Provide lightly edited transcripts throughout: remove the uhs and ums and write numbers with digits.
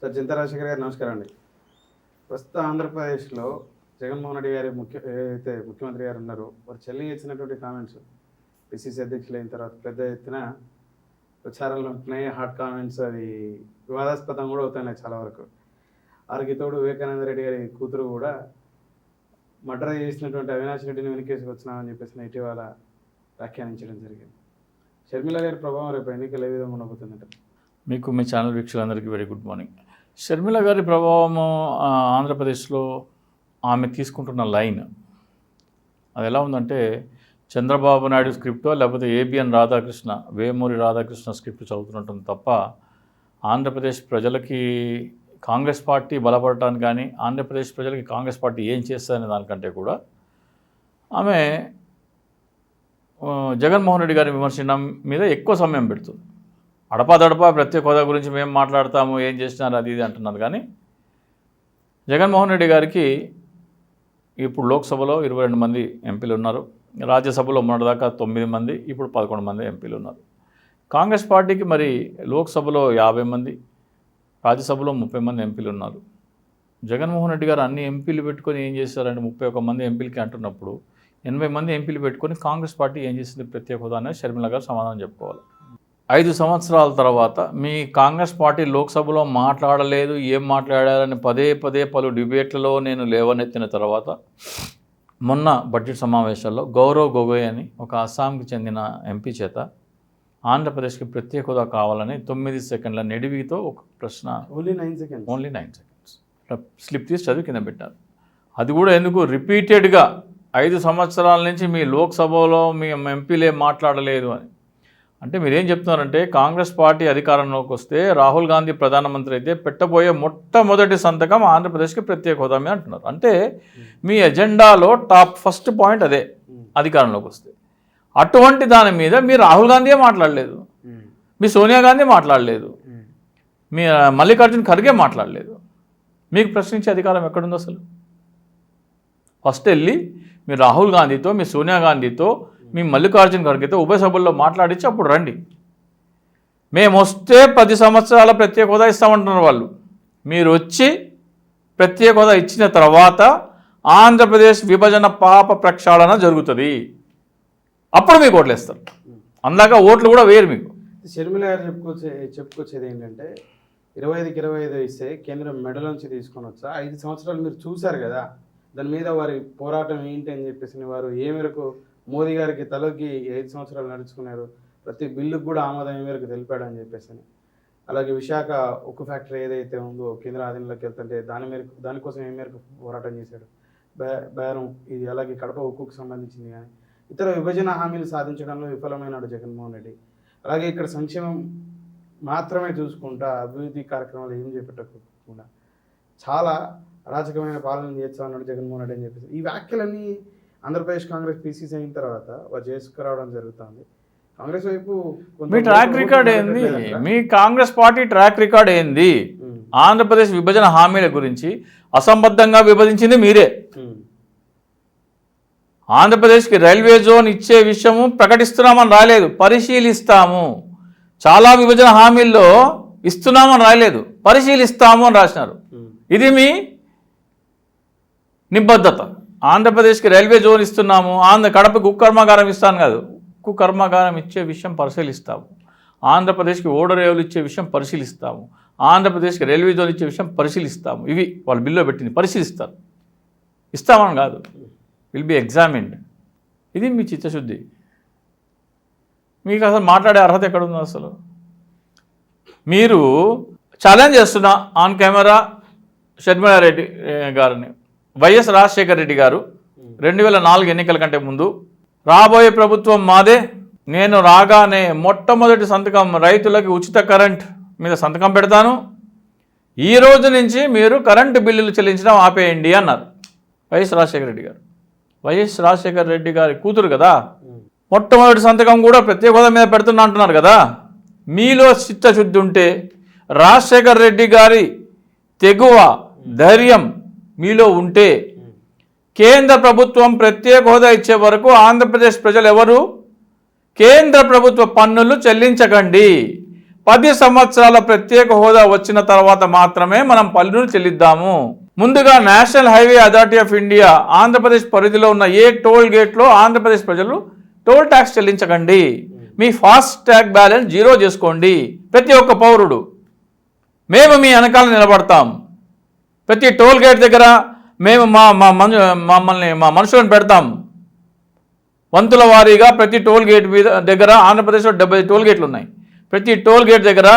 Sir చింతా రాజశేఖర్ గారు నమస్కారం అండి. ప్రస్తుత ఆంధ్రప్రదేశ్లో జగన్మోహన్ రెడ్డి గారి ఏదైతే ముఖ్యమంత్రి గారు ఉన్నారో వారు చెల్లి ఇచ్చినటువంటి కామెంట్స్ పిసిసి అధ్యక్షులు అయిన తర్వాత పెద్ద ఎత్తున ప్రచారాలు ఉంటున్నాయి. హాట్ కామెంట్స్ అవి వివాదాస్పదం కూడా అవుతున్నాయి చాలా వరకు. వారికి తోడు వివేకానంద రెడ్డి గారి కూతురు కూడా మర్డర్ చేసినటువంటి అవినాష్ రెడ్డిని వెనకేసుకు వచ్చినామని చెప్పేసి ఇటీవల వ్యాఖ్యానించడం జరిగింది. షర్మిల గారి ప్రభావం రేపు ఎన్నికలు ఏ విధంగా ఉండబోతుందంటే? మీకు మీ ఛానల్ వీక్షకులందరికీ వెరీ గుడ్ మార్నింగ్. షర్మిల గారి ప్రభావము ఆంధ్రప్రదేశ్లో ఆమె తీసుకుంటున్న లైన్ అది ఎలా ఉందంటే, చంద్రబాబు నాయుడు స్క్రిప్టో లేకపోతే ఏబిఎన్ రాధాకృష్ణ, వేమూరి రాధాకృష్ణ స్క్రిప్ట్ చదువుతున్నట్టుంది తప్ప ఆంధ్రప్రదేశ్ ప్రజలకి కాంగ్రెస్ పార్టీ బలపడటానికి కానీ ఆంధ్రప్రదేశ్ ప్రజలకి కాంగ్రెస్ పార్టీ ఏం చేస్తుందనే దానికంటే కూడా ఆమె జగన్మోహన్ రెడ్డి గారిని విమర్శించడం మీద ఎక్కువ సమయం పెడుతుంది. అడపాదడపా ప్రత్యేక హోదా గురించి మేము మాట్లాడతాము, ఏం చేసినారు అది ఇది అంటున్నారు. కానీ జగన్మోహన్ రెడ్డి గారికి ఇప్పుడు లోక్సభలో 22 మంది ఎంపీలు ఉన్నారు, రాజ్యసభలో మొన్నటిదాకా 9 మంది, ఇప్పుడు 11 మంది ఎంపీలు ఉన్నారు. కాంగ్రెస్ పార్టీకి మరి లోక్సభలో 50 మంది, రాజ్యసభలో 30 మంది ఎంపీలు ఉన్నారు. జగన్మోహన్ రెడ్డి గారు అన్ని ఎంపీలు పెట్టుకొని ఏం చేశారంటే 31 మంది ఎంపీలకి అంటున్నప్పుడు 80 మంది ఎంపీలు పెట్టుకొని కాంగ్రెస్ పార్టీ ఏం చేసింది ప్రత్యేక హోదా అనేది షర్మిల గారు సమాధానం చెప్పుకోవాలి. 5 సంవత్సరాల తర్వాత మీ కాంగ్రెస్ పార్టీ లోక్సభలో మాట్లాడలేదు, ఏం మాట్లాడారని పదే పదే పలు డిబేట్లలో నేను లేవనెత్తిన తర్వాత మొన్న బడ్జెట్ సమావేశాల్లో గౌరవ్ గొగోయ్ అని ఒక అస్సాంకి చెందిన ఎంపీ చేత ఆంధ్రప్రదేశ్కి ప్రత్యేక హోదా కావాలని 9 సెకండ్ల నిడివితో ఒక ప్రశ్న, ఓన్లీ 9 సెకండ్స్ స్లిప్ తీసి చదివి కింద పెట్టారు. అది కూడా ఎందుకు రిపీటెడ్గా 5 సంవత్సరాల నుంచి మీ లోక్సభలో మీ ఎంపీలే మాట్లాడలేదు అని. అంటే మీరేం చెప్తున్నారంటే కాంగ్రెస్ పార్టీ అధికారంలోకి వస్తే రాహుల్ గాంధీ ప్రధానమంత్రి అయితే పెట్టబోయే మొట్టమొదటి సంతకం ఆంధ్రప్రదేశ్కి ప్రత్యేక హోదా మీద అంటున్నారు. అంటే మీ ఎజెండాలో ఫస్ట్ పాయింట్ అదే అధికారంలోకి వస్తే. అటువంటి దాని మీద మీరు రాహుల్ గాంధీయే మాట్లాడలేదు, మీ సోనియా గాంధీ మాట్లాడలేదు, మీ మల్లికార్జున్ ఖర్గే మాట్లాడలేదు. మీకు ప్రశ్నించే అధికారం ఎక్కడుంది అసలు? ఫస్ట్ వెళ్ళి మీ రాహుల్ గాంధీతో, మీ సోనియా గాంధీతో, మీ మల్లికార్జున్ ఖర్గేతో ఉభయ సభల్లో మాట్లాడించి అప్పుడు రండి. మేము వస్తే 10 సంవత్సరాల ప్రత్యేక హోదా ఇస్తామంటున్నారు వాళ్ళు. మీరు వచ్చి ప్రత్యేక హోదా ఇచ్చిన తర్వాత ఆంధ్రప్రదేశ్ విభజన పాప ప్రక్షాళన జరుగుతుంది, అప్పుడు మీకు ఓట్లు వేస్తారు. అందాక ఓట్లు కూడా వేరు మీకు. షర్మిల గారు చెప్పుకొచ్చేది ఏంటంటే 25కి 25 ఇస్తే కేంద్రం మెడలోంచి తీసుకొని వచ్చా 5 సంవత్సరాలు మీరు చూశారు కదా, దాని మీద వారి పోరాటం ఏంటి అని చెప్పేసి వారు ఏ మేరకు మోదీ గారికి తలకి 5 సంవత్సరాలు నడుచుకున్నారు, ప్రతి బిల్లుకు కూడా ఆమోదం ఏ మేరకు తెలిపాడు అని చెప్పేసి. అలాగే విశాఖ ఉక్కు ఫ్యాక్టరీ ఏదైతే ఉందో కేంద్ర ఆధీనంలోకి వెళ్తుంటే దానికోసం ఏ మేరకు పోరాటం చేశాడు, బేరం ఇది. అలాగే కడప ఉక్కుకు సంబంధించింది కానీ ఇతర విభజన హామీలు సాధించడంలో విఫలమైనాడు జగన్మోహన్ రెడ్డి. అలాగే ఇక్కడ సంక్షేమం మాత్రమే చూసుకుంటా అభివృద్ధి కార్యక్రమాలు ఏం చేపట్టకుండా చాలా అరాచకమైన పాలన చేస్తామన్నాడు జగన్మోహన్ రెడ్డి అని చెప్పేసి. ఈ వ్యాఖ్యలన్నీ ఆంధ్రప్రదేశ్ కాంగ్రెస్ పీసీసీ అయిన తర్వాత వారు చేసుకురావడం జరుగుతుంది. కాంగ్రెస్ వైపు మీ ట్రాక్ రికార్డ్ ఏంది? మీ కాంగ్రెస్ పార్టీ ట్రాక్ రికార్డ్ ఏంది? ఆంధ్రప్రదేశ్ విభజన హామీల గురించి అసంబద్ధంగా విభజించింది మీరే. ఆంధ్రప్రదేశ్కి రైల్వే జోన్ ఇచ్చే విషయము ప్రకటిస్తున్నామని రాలేదు, పరిశీలిస్తాము. చాలా విభజన హామీల్లో ఇస్తున్నామని రాలేదు, పరిశీలిస్తాము అని రాసినారు. ఇది మీ నిబద్ధత. ఆంధ్రప్రదేశ్కి రైల్వే జోన్ ఇస్తున్నాము, కడపకి ఉక్కు కర్మాగారం ఇస్తాను కాదు, ఉక్కు కర్మాగారం ఇచ్చే విషయం పరిశీలిస్తాము. ఆంధ్రప్రదేశ్కి ఓడరేవులు ఇచ్చే విషయం పరిశీలిస్తాము. ఆంధ్రప్రదేశ్కి రైల్వే జోన్ ఇచ్చే విషయం పరిశీలిస్తాము. ఇవి వాళ్ళు బిల్లో పెట్టింది, పరిశీలిస్తారు. ఇస్తామని కాదు, విల్ బి ఎగ్జామిన్డ్. ఇది మీ చిత్తశుద్ధి. మీకు అసలు మాట్లాడే అర్హత ఎక్కడుందో అసలు? మీరు ఛాలెంజ్ చేస్తున్నా ఆన్ కెమెరా షర్మిల రెడ్డి గారిని. వైఎస్ రాజశేఖర రెడ్డి గారు 2004 ఎన్నికల కంటే ముందు రాబోయే ప్రభుత్వం మాదే, నేను రాగానే మొట్టమొదటి సంతకం రైతులకి ఉచిత కరెంట్ మీద సంతకం పెడతాను, ఈ రోజు నుంచి మీరు కరెంటు బిల్లులు చెల్లించడం ఆపేయండి అన్నారు వైఎస్ రాజశేఖర రెడ్డి గారు. వైఎస్ రాజశేఖర రెడ్డి గారి కూతురు కదా, మొట్టమొదటి సంతకం కూడా ప్రత్యేక హోదా మీద పెడుతున్నా అంటున్నారు కదా. మీలో చిత్తశుద్ధి ఉంటే, రాజశేఖర రెడ్డి గారి తెగువ ధైర్యం మీలో ఉంటే, కేంద్ర ప్రభుత్వం ప్రత్యేక హోదా ఇచ్చే వరకు ఆంధ్రప్రదేశ్ ప్రజలు ఎవరు కేంద్ర ప్రభుత్వ పన్నులు చెల్లించకండి. 10 సంవత్సరాల ప్రత్యేక హోదా వచ్చిన తర్వాత మాత్రమే మనం పన్నులు చెల్లిద్దాము. ముందుగా national highway authority of India Andhra Pradesh పరిధిలో ఉన్న ఏ టోల్ గేట్లో ఆంధ్రప్రదేశ్ ప్రజలు టోల్ ట్యాక్స్ చెల్లించకండి. మీ ఫాస్ట్ ట్యాగ్ బ్యాలెన్స్ జీరో చేసుకోండి. ప్రతి ఒక్క పౌరుడు మేము మీ వెనకాల నిలబడతాం. ప్రతి టోల్ గేట్ దగ్గర మేము మా మనుషులను పెడతాం. వంతుల వారీగా ప్రతి టోల్ గేట్ మీద దగ్గర ఆంధ్రప్రదేశ్లో 70 టోల్ గేట్లు ఉన్నాయి. ప్రతి టోల్ గేట్ దగ్గర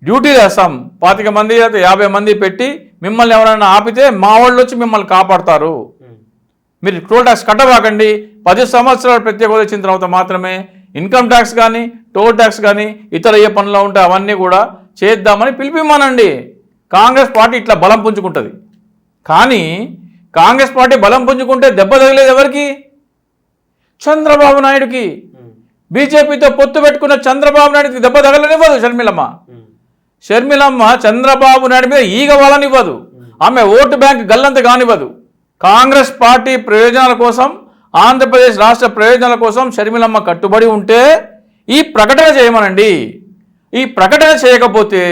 డ్యూటీ వేస్తాం. 25 మంది 50 మంది పెట్టి మిమ్మల్ని ఎవరైనా ఆపితే మా వాళ్ళు వచ్చి మిమ్మల్ని కాపాడతారు. మీరు టోల్ ట్యాక్స్ కట్టబాకండి. 10 సంవత్సరాలు ప్రత్యేక హోదా వచ్చిన తర్వాత మాత్రమే ఇన్కమ్ ట్యాక్స్ కానీ టోల్ ట్యాక్స్ కానీ ఇతర ఏ పనులు ఉంటే అవన్నీ కూడా చేద్దామని పిలిపిమ్మనండి. కాంగ్రెస్ పార్టీ ఇట్లా బలం పుంజుకుంటుంది. కానీ కాంగ్రెస్ పార్టీ బలం పుంజుకుంటే దెబ్బ తగిలేదు ఎవరికి? చంద్రబాబు నాయుడుకి. బీజేపీతో పొత్తు పెట్టుకున్న చంద్రబాబు నాయుడుకి దెబ్బ తగలనివ్వదు షర్మిలమ్మ. షర్మిలమ్మ చంద్రబాబు నాయుడు మీద ఈగ వాళ్ళనివ్వదు. ఆమె ఓటు బ్యాంక్ గల్లంత కానివ్వదు. కాంగ్రెస్ పార్టీ ప్రయోజనాల కోసం, ఆంధ్రప్రదేశ్ రాష్ట్ర ప్రయోజనాల కోసం షర్మిలమ్మ కట్టుబడి ఉంటే ఈ ప్రకటన చేయమనండి. ఈ ప్రకటన చేయకపోతే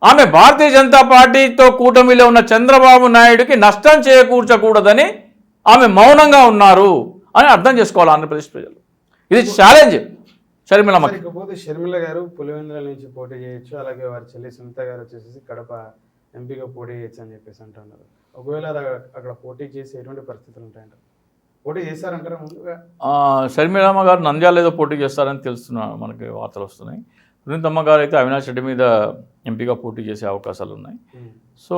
ఆమె భారతీయ జనతా పార్టీతో కూటమిలో ఉన్న చంద్రబాబు నాయుడుకి నష్టం చేకూర్చకూడదని ఆమె మౌనంగా ఉన్నారు అని అర్థం చేసుకోవాలి ఆంధ్రప్రదేశ్ ప్రజలు. ఇది ఛాలెంజ్ షర్మిలమ్మ. ఇకపోతే షర్మిల గారు పులివెందుల నుంచి పోటీ చేయొచ్చు, అలాగే వారి చెల్లి సునీత గారు వచ్చేసి కడప ఎంపీగా పోటీ చేయొచ్చు అని చెప్పేసి అంటున్నారు. ఒకవేళ అక్కడ పోటీ చేసి ఎటువంటి పరిస్థితులు ఉంటాయంటారు? పోటీ చేస్తారంటారా ముందుగా? షర్మిలమ్మ గారు నంద్యాల ఏదో పోటీ చేస్తారని తెలుస్తున్నా, మనకి వార్తలు వస్తున్నాయి. సునీతమ్మ గారు అయితే అవినాష్ రెడ్డి మీద ఎంపీగా పోటీ చేసే అవకాశాలు ఉన్నాయి. సో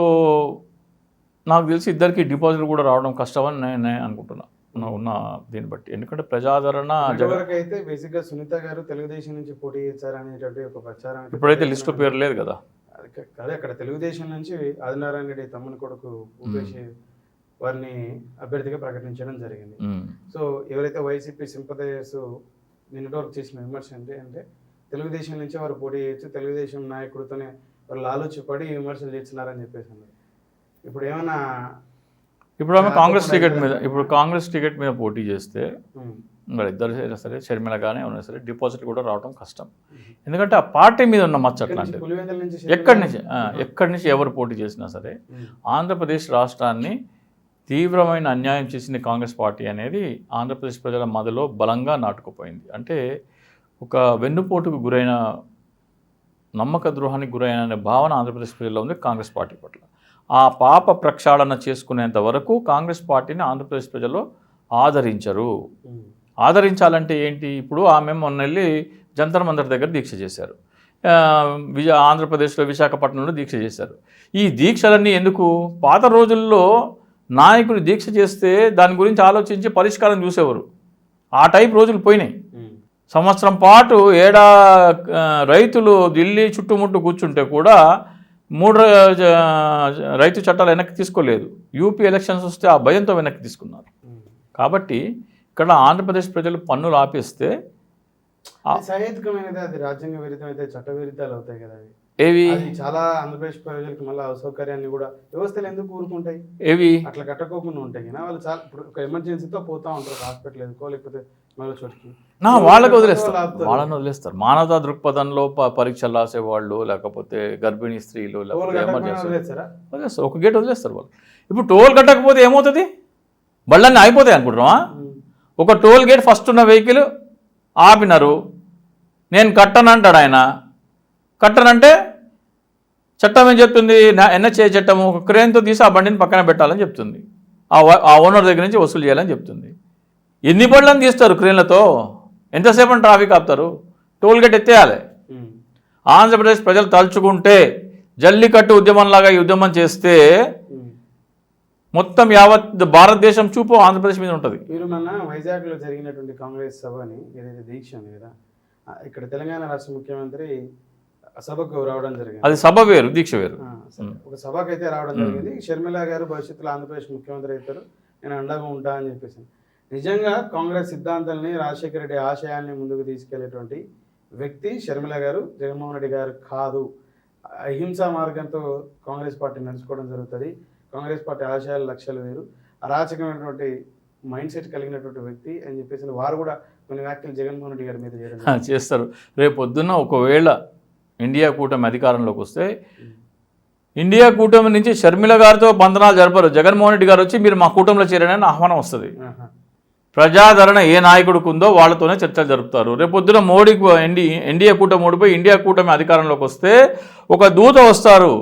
నాకు తెలిసి ఇద్దరికి డిపాజిట్లు కూడా రావడం కష్టమని నేను అనుకుంటున్నాను ఉన్న దీన్ని బట్టి. ఎందుకంటే ప్రజాదరణ అయితే బేసిక్గా సునీత గారు తెలుగుదేశం నుంచి పోటీ చేశారనేటువంటి ఒక ప్రచారం ఇప్పుడైతే లిస్టు పేరు లేదు కదా. అదే అక్కడ తెలుగుదేశం నుంచి ఆదినారాయణ రెడ్డి తమ్ముని కొడుకు ఊపేసి వారిని అభ్యర్థిగా ప్రకటించడం జరిగింది. సో ఎవరైతే వైసీపీ సింపథైజర్స్ నిన్నటి వరకు చేసిన విమర్శ అంటే తెలుగుదేశం నుంచి వారు పోటీ చేయొచ్చు, తెలుగుదేశం నాయకుడితోనే వాళ్ళు ఆలోచింపడి విమర్శలు చేస్తున్నారని చెప్పేసి అన్నారు. ఇప్పుడు ఏమైనా ఇప్పుడు ఆమె కాంగ్రెస్ టికెట్ మీద పోటీ చేస్తే మరి ఇద్దరు అయినా సరే షర్మిల కానీ ఉన్నా సరే డిపాజిట్ కూడా రావడం కష్టం. ఎందుకంటే ఆ పార్టీ మీద ఉన్న మచ్చ అట్లాంటిది. ఎక్కడి నుంచి ఎవరు పోటీ చేసినా సరే ఆంధ్రప్రదేశ్ రాష్ట్రాన్ని తీవ్రమైన అన్యాయం చేసింది కాంగ్రెస్ పార్టీ అనేది ఆంధ్రప్రదేశ్ ప్రజల మధ్యలో బలంగా నాటుకుపోయింది. అంటే ఒక వెన్నుపోటుకు గురైన, నమ్మక ద్రోహానికి గురైన అనే భావన ఆంధ్రప్రదేశ్ ప్రజల్లో ఉంది కాంగ్రెస్ పార్టీ పట్ల. ఆ పాప ప్రక్షాళన చేసుకునేంత వరకు కాంగ్రెస్ పార్టీని ఆంధ్రప్రదేశ్ ప్రజలు ఆదరించరు. ఆదరించాలంటే ఏంటి? ఇప్పుడు ఆమె మొన్న వెళ్ళి జంతర్ మంతర్ దగ్గర దీక్ష చేశారు. ఆంధ్రప్రదేశ్లో విశాఖపట్నంలో దీక్ష చేశారు. ఈ దీక్షలన్నీ ఎందుకు? పాత రోజుల్లో నాయకులు దీక్ష చేస్తే దాని గురించి ఆలోచించి పరిష్కారం చూసేవారు. ఆ టైప్ రోజులు పోయినాయి. సంవత్సరం పాటు రైతులు ఢిల్లీ చుట్టుముట్టు కూర్చుంటే కూడా 3 రైతు చట్టాలు వెనక్కి తీసుకోలేదు. యూపీ ఎలక్షన్స్ వస్తే ఆ భయంతో వెనక్కి తీసుకున్నారు. కాబట్టి ఇక్కడ ఆంధ్రప్రదేశ్ ప్రజలు పన్నులు ఆపేస్తే సహేతుకమైనది, అది రాజ్యాంగ విరుద్ధం అయితే చట్ట విరుద్ధాలు అవుతాయి కదా. ఏవి చాలా ఆంధ్రప్రదేశ్ ప్రజలకు మళ్ళీ అసౌకర్యాన్ని కూడా వ్యవస్థలు ఎందుకు ఊరుకుంటాయి? ఏవి అట్లా కట్టకోకుండా ఉంటాయి కదా. వాళ్ళు చాలా ఇప్పుడు ఒక ఎమర్జెన్సీతో పోతా ఉంటారు హాస్పిటల్ ఎదుకో, లేకపోతే మళ్ళీ చోటుకి వాళ్ళని వదిలేస్తారు. మానవతా దృక్పథంలో పరీక్షలు రాసేవాళ్ళు, లేకపోతే గర్భిణీ స్త్రీలు, లేకపోతే వదిలేస్తారు. ఒక గేట్ వదిలేస్తారు వాళ్ళు. ఇప్పుడు టోల్ కట్టకపోతే ఏమవుతుంది? బళ్ళన్నీ అయిపోతాయి అనుకుంటున్నావా? ఒక టోల్ గేట్ ఫస్ట్ ఉన్న వెహికల్ ఆపినారు, నేను కట్టనంటాడు ఆయన. కట్టనంటే చట్టం ఏం చెప్తుంది? ఎన్హెచ్ఏ చట్టము ఒక క్రేన్తో తీసి ఆ బండిని పక్కన పెట్టాలని చెప్తుంది. ఆ ఓనర్ దగ్గర నుంచి వసూలు చేయాలని చెప్తుంది. ఎన్ని బండ్లను తీస్తారు క్రేన్లతో? ఎంతసేపు ట్రాఫిక్ ఆపుతారు? Toll gate ఎత్తేయాలి. ఆంధ్రప్రదేశ్ ప్రజలు తలుచుకుంటే జల్లికట్టు ఉద్యమంలాగా ఈ ఉద్యమం చేస్తే మొత్తం యావత్ భారతదేశం చూపు ఆంధ్రప్రదేశ్ మీద ఉంటుంది. మీరు మొన్న వైజాగ్లో జరిగినటువంటి కాంగ్రెస్ సభని ఏదైతే దీక్ష ఉంది కదా, ఇక్కడ తెలంగాణ రాష్ట్ర ముఖ్యమంత్రి సభకు రావడం జరిగింది. అది సభ వేరు, దీక్ష వేరు. ఒక సభకు అయితే రావడం జరిగింది. షర్మిల గారు భవిష్యత్తులో ఆంధ్రప్రదేశ్ ముఖ్యమంత్రి అవుతారు, నేను అండగా ఉంటా అని చెప్పేసి. నిజంగా కాంగ్రెస్ సిద్ధాంతాలని, రాజశేఖర రెడ్డి ఆశయాల్ని ముందుకు తీసుకెళ్లేటువంటి వ్యక్తి షర్మిల గారు, జగన్మోహన్ రెడ్డి గారు కాదు. అహింసా మార్గంతో కాంగ్రెస్ పార్టీ నడుచుకోవడం జరుగుతుంది. కాంగ్రెస్ పార్టీ ఆశయాలు, లక్ష్యాలు వేరు. అరాచకమైనటువంటి మైండ్ సెట్ కలిగినటువంటి వ్యక్తి అని చెప్పేసి వారు కూడా కొన్ని వ్యాఖ్యలు జగన్మోహన్ రెడ్డి గారి మీద చేయడం చేస్తారు. రేపు పొద్దున్న ఒకవేళ ఇండియా కూటమి అధికారంలోకి వస్తే ఇండియా కూటమి నుంచి షర్మిల గారితో బంధనాలు జరపరు. జగన్మోహన్ రెడ్డి గారు వచ్చి మీరు మా కూటమిలో చేరని ఆహ్వానం వస్తుంది. ప్రజాదరణ ఏ నాయకుడికి ఉందో వాళ్ళతోనే చర్చలు జరుపుతారు. రేపొద్దున మోడీకి ఎన్డీఏ కూటమి ఓడిపోయి ఇండియా కూటమి అధికారంలోకి వస్తే ఒక దూత వస్తారు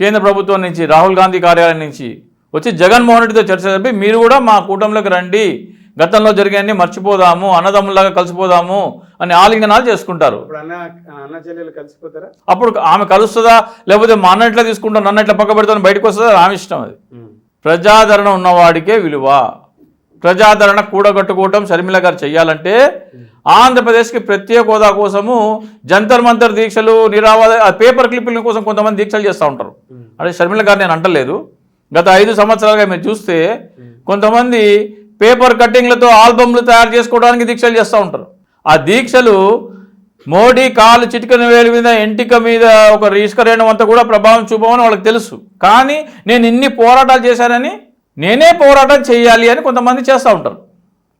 కేంద్ర ప్రభుత్వం నుంచి, రాహుల్ గాంధీ కార్యాలయం నుంచి వచ్చి జగన్మోహన్ రెడ్డితో చర్చ జరిపి మీరు కూడా మా కూటమిలోకి రండి, గతంలో జరిగాన్ని మర్చిపోదాము, అన్నదమ్ములాగా కలిసిపోదాము అని ఆలింగనాలు చేసుకుంటారు. అప్పుడు ఆమె కలుస్తుందా, లేకపోతే మా అన్న ఎట్లా తీసుకుంటాను నన్ను ఎట్లా పక్క పెడతాను బయటకు వస్తుందా, ఆమె ఇష్టం. అది ప్రజాదరణ ఉన్నవాడికే విలువ. ప్రజాదరణ కూడగట్టుకోవటం షర్మిల గారు చెయ్యాలంటే ఆంధ్రప్రదేశ్కి ప్రత్యేక హోదా కోసము జంతర్ మంతర్ దీక్షలు, పేపర్ క్లిప్పింగ్ కోసం కొంతమంది దీక్షలు చేస్తూ ఉంటారు. అంటే షర్మిల గారు నేను అంటలేదు, గత 5 సంవత్సరాలుగా మీరు చూస్తే కొంతమంది పేపర్ కట్టింగ్లతో ఆల్బమ్లు తయారు చేసుకోవడానికి దీక్షలు చేస్తూ ఉంటారు. ఆ దీక్షలు మోడీ కాలు చిటికన వేలు మీద ఎంటిక మీద ఒక ఇసుకరేణం అంతా కూడా ప్రభావం చూపమని వాళ్ళకి తెలుసు. కానీ నేను ఇన్ని పోరాటాలు చేశానని నేనే పోరాటం చేయాలి అని కొంతమంది చేస్తూ ఉంటారు.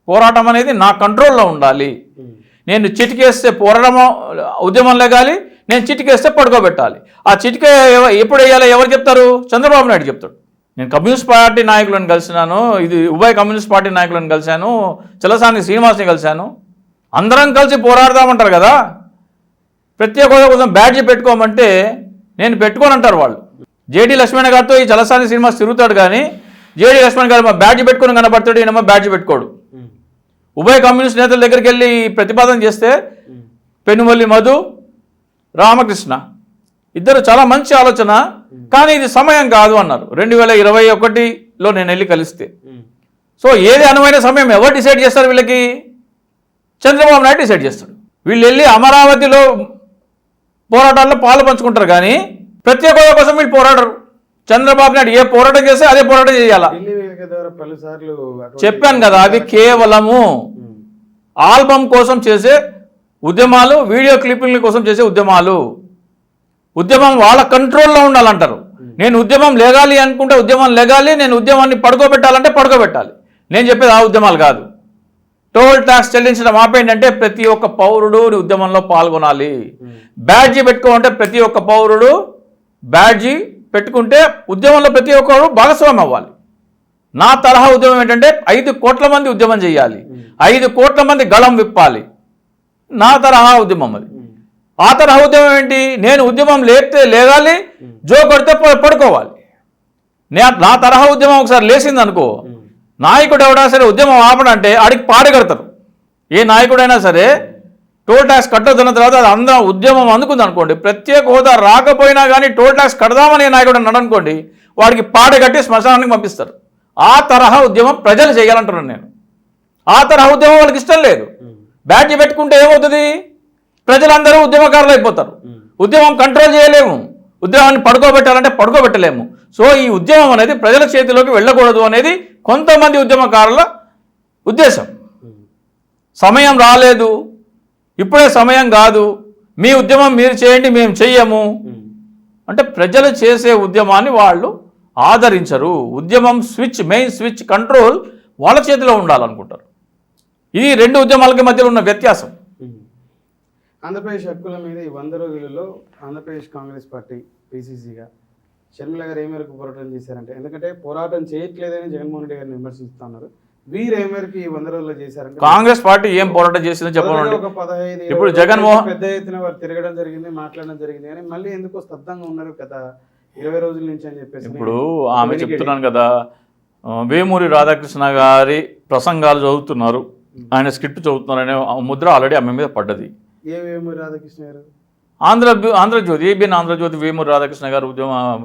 పోరాటం అనేది నా కంట్రోల్లో ఉండాలి. నేను చిటికేస్తే పోరాటం ఉద్యమం లేగాలి, నేను చిటికేస్తే పడుకోబెట్టాలి. ఆ చిటిక ఎప్పుడు వేయాలో ఎవరు చెప్తారు? చంద్రబాబు నాయుడు చెప్తాడు. నేను కమ్యూనిస్ట్ పార్టీ నాయకులను కలిసినాను, ఉభయ కమ్యూనిస్ట్ పార్టీ నాయకులను కలిశాను, చలసాని శ్రీనివాస్ని కలిశాను, అందరం కలిసి పోరాడదామంటారు కదా. ప్రత్యేక హోదా కోసం బ్యాడ్జీ పెట్టుకోమంటే నేను పెట్టుకోనంటారు వాళ్ళు. జేడీ లక్ష్మణ్ గారితో ఈ చలసాని శ్రీనివాస్ తిరుగుతాడు, కానీ జేడీ లక్ష్మణ్ గారు మా బ్యాడ్జీ పెట్టుకుని కనబడతాడు, ఈయనమ్మా బ్యాడ్జీ పెట్టుకోడు. ఉభయ కమ్యూనిస్ట్ నేతల దగ్గరికి వెళ్ళి ప్రతిపాదన చేస్తే పెనుమల్లి మధు, రామకృష్ణ ఇద్దరు చాలా మంచి ఆలోచన, కానీ ఇది సమయం కాదు అన్నారు. 2021లో నేను వెళ్ళి కలిస్తే. సో ఏది అనువైన సమయం ఎవరు డిసైడ్ చేస్తారు? వీళ్ళకి చంద్రబాబు నాయుడు డిసైడ్ చేస్తాడు. వీళ్ళు వెళ్ళి అమరావతిలో పోరాటాల్లో పాలు పంచుకుంటారు, కానీ ప్రత్యేక హోదా కోసం వీళ్ళు పోరాడరు. చంద్రబాబు నాయుడు ఏ పోరాటం చేస్తే అదే పోరాటం చేయాలా. చెప్పాను కదా, అవి కేవలము ఆల్బమ్ కోసం చేసే ఉద్యమాలు, వీడియో క్లిప్పింగ్ల కోసం చేసే ఉద్యమాలు. ఉద్యమం వాళ్ళ కంట్రోల్లో ఉండాలంటారు. నేను ఉద్యమం లేగాలి అనుకుంటే ఉద్యమం లేగాలి, నేను ఉద్యమాన్ని పడుకోబెట్టాలంటే పడుకోబెట్టాలి. నేను చెప్పేది ఆ ఉద్యమాలు కాదు. టోల్ ట్యాక్స్ చెల్లించడం ఆపేంటంటే ప్రతి ఒక్క పౌరుడు ఉద్యమంలో పాల్గొనాలి. బ్యాడ్జీ పెట్టుకోమంటే ప్రతి ఒక్క పౌరుడు బ్యాడ్జీ పెట్టుకుంటే ఉద్యమంలో ప్రతి ఒక్కరు భాగస్వామి అవ్వాలి. నా తరహా ఉద్యమం ఏంటంటే 5 కోట్ల మంది ఉద్యమం చేయాలి, 5 కోట్ల మంది గళం విప్పాలి. నా తరహా ఉద్యమం అది. ఆ తరహా ఉద్యమం ఏంటి? నేను ఉద్యమం లేగాలి, జో కొడితే పడుకోవాలి. నా తరహా ఉద్యమం ఒకసారి లేచింది అనుకో, నాయకుడు ఎవడైనా సరే ఉద్యమం ఆపడంటే ఆడికి పాడగడతారు. ఏ నాయకుడైనా సరే టోల్ ట్యాక్స్ కట్టొద్దన్న తర్వాత అది అందరం ఉద్యమం అందుకుంది అనుకోండి, ప్రత్యేక హోదా రాకపోయినా కానీ టోల్ ట్యాక్స్ కడదామని నాయకుడు అన్నాడు అనుకోండి, వాడికి పాడగట్టి శ్మశానానికి పంపిస్తారు. ఆ తరహా ఉద్యమం ప్రజలు చేయాలంటున్నాను నేను. ఆ తరహా ఉద్యమం వాళ్ళకి ఇష్టం లేదు. బ్యాడ్జీ పెట్టుకుంటే ఏమవుతుంది? ప్రజలందరూ ఉద్యమకారులు అయిపోతారు. ఉద్యమం కంట్రోల్ చేయలేము, ఉద్యమాన్ని పడుకోబెట్టాలంటే పడుకోబెట్టలేము. సో ఈ ఉద్యమం అనేది ప్రజల చేతిలోకి వెళ్ళకూడదు అనేది కొంతమంది ఉద్యమకారుల ఉద్దేశం. సమయం రాలేదు, ఇప్పుడే సమయం కాదు, మీ ఉద్యమం మీరు చేయండి, మేము చెయ్యము అంటే ప్రజలు చేసే ఉద్యమాన్ని వాళ్ళు ఆదరించరు. ఉద్యమం మెయిన్ స్విచ్ కంట్రోల్ వాళ్ళ చేతిలో ఉండాలనుకుంటారు. ఇది 2 ఉద్యమాలకి మధ్యలో ఉన్న వ్యత్యాసం. ఆంధ్రప్రదేశ్ హక్కుల మీద ఈ 100 రోజులలో ఆంధ్రప్రదేశ్ కాంగ్రెస్ పార్టీ పీసీసీగా షర్మిల గారు ఏ మేరకు పోరాటం చేశారంటే, ఎందుకంటే పోరాటం చేయట్లేదని జగన్మోహన్ రెడ్డి గారిని విమర్శిస్తున్నారు, వీరు ఏ మేరకు ఈ 100 రోజుల్లో చేశారంటే కాంగ్రెస్ పార్టీ ఏం పోరాటం చేసిందో చెప్పండి. ఇప్పుడు జగన్మోహన్ పెద్ద ఎత్తున వారు తిరగడం జరిగింది, మాట్లాడడం జరిగింది, కానీ మళ్ళీ ఎందుకో స్తబ్దంగా ఉన్నారు గత 20 రోజుల నుంచి అని చెప్పేసి. ఇప్పుడు ఆమె చెప్తున్నాను కదా, వేమూరి రాధాకృష్ణ గారి ప్రసంగాలు చదువుతున్నారు, ఆయన స్క్రిప్ట్ చదువుతున్నారు అనే ముద్ర ఆల్రెడీ ఆమె మీద పడ్డది. ఏ వేమూరి రాధాకృష్ణ గారు? ఆంధ్రజ్యోతి, ఏబిఎన్ ఆంధ్రజ్యోతి వేమూరి రాధాకృష్ణ గారు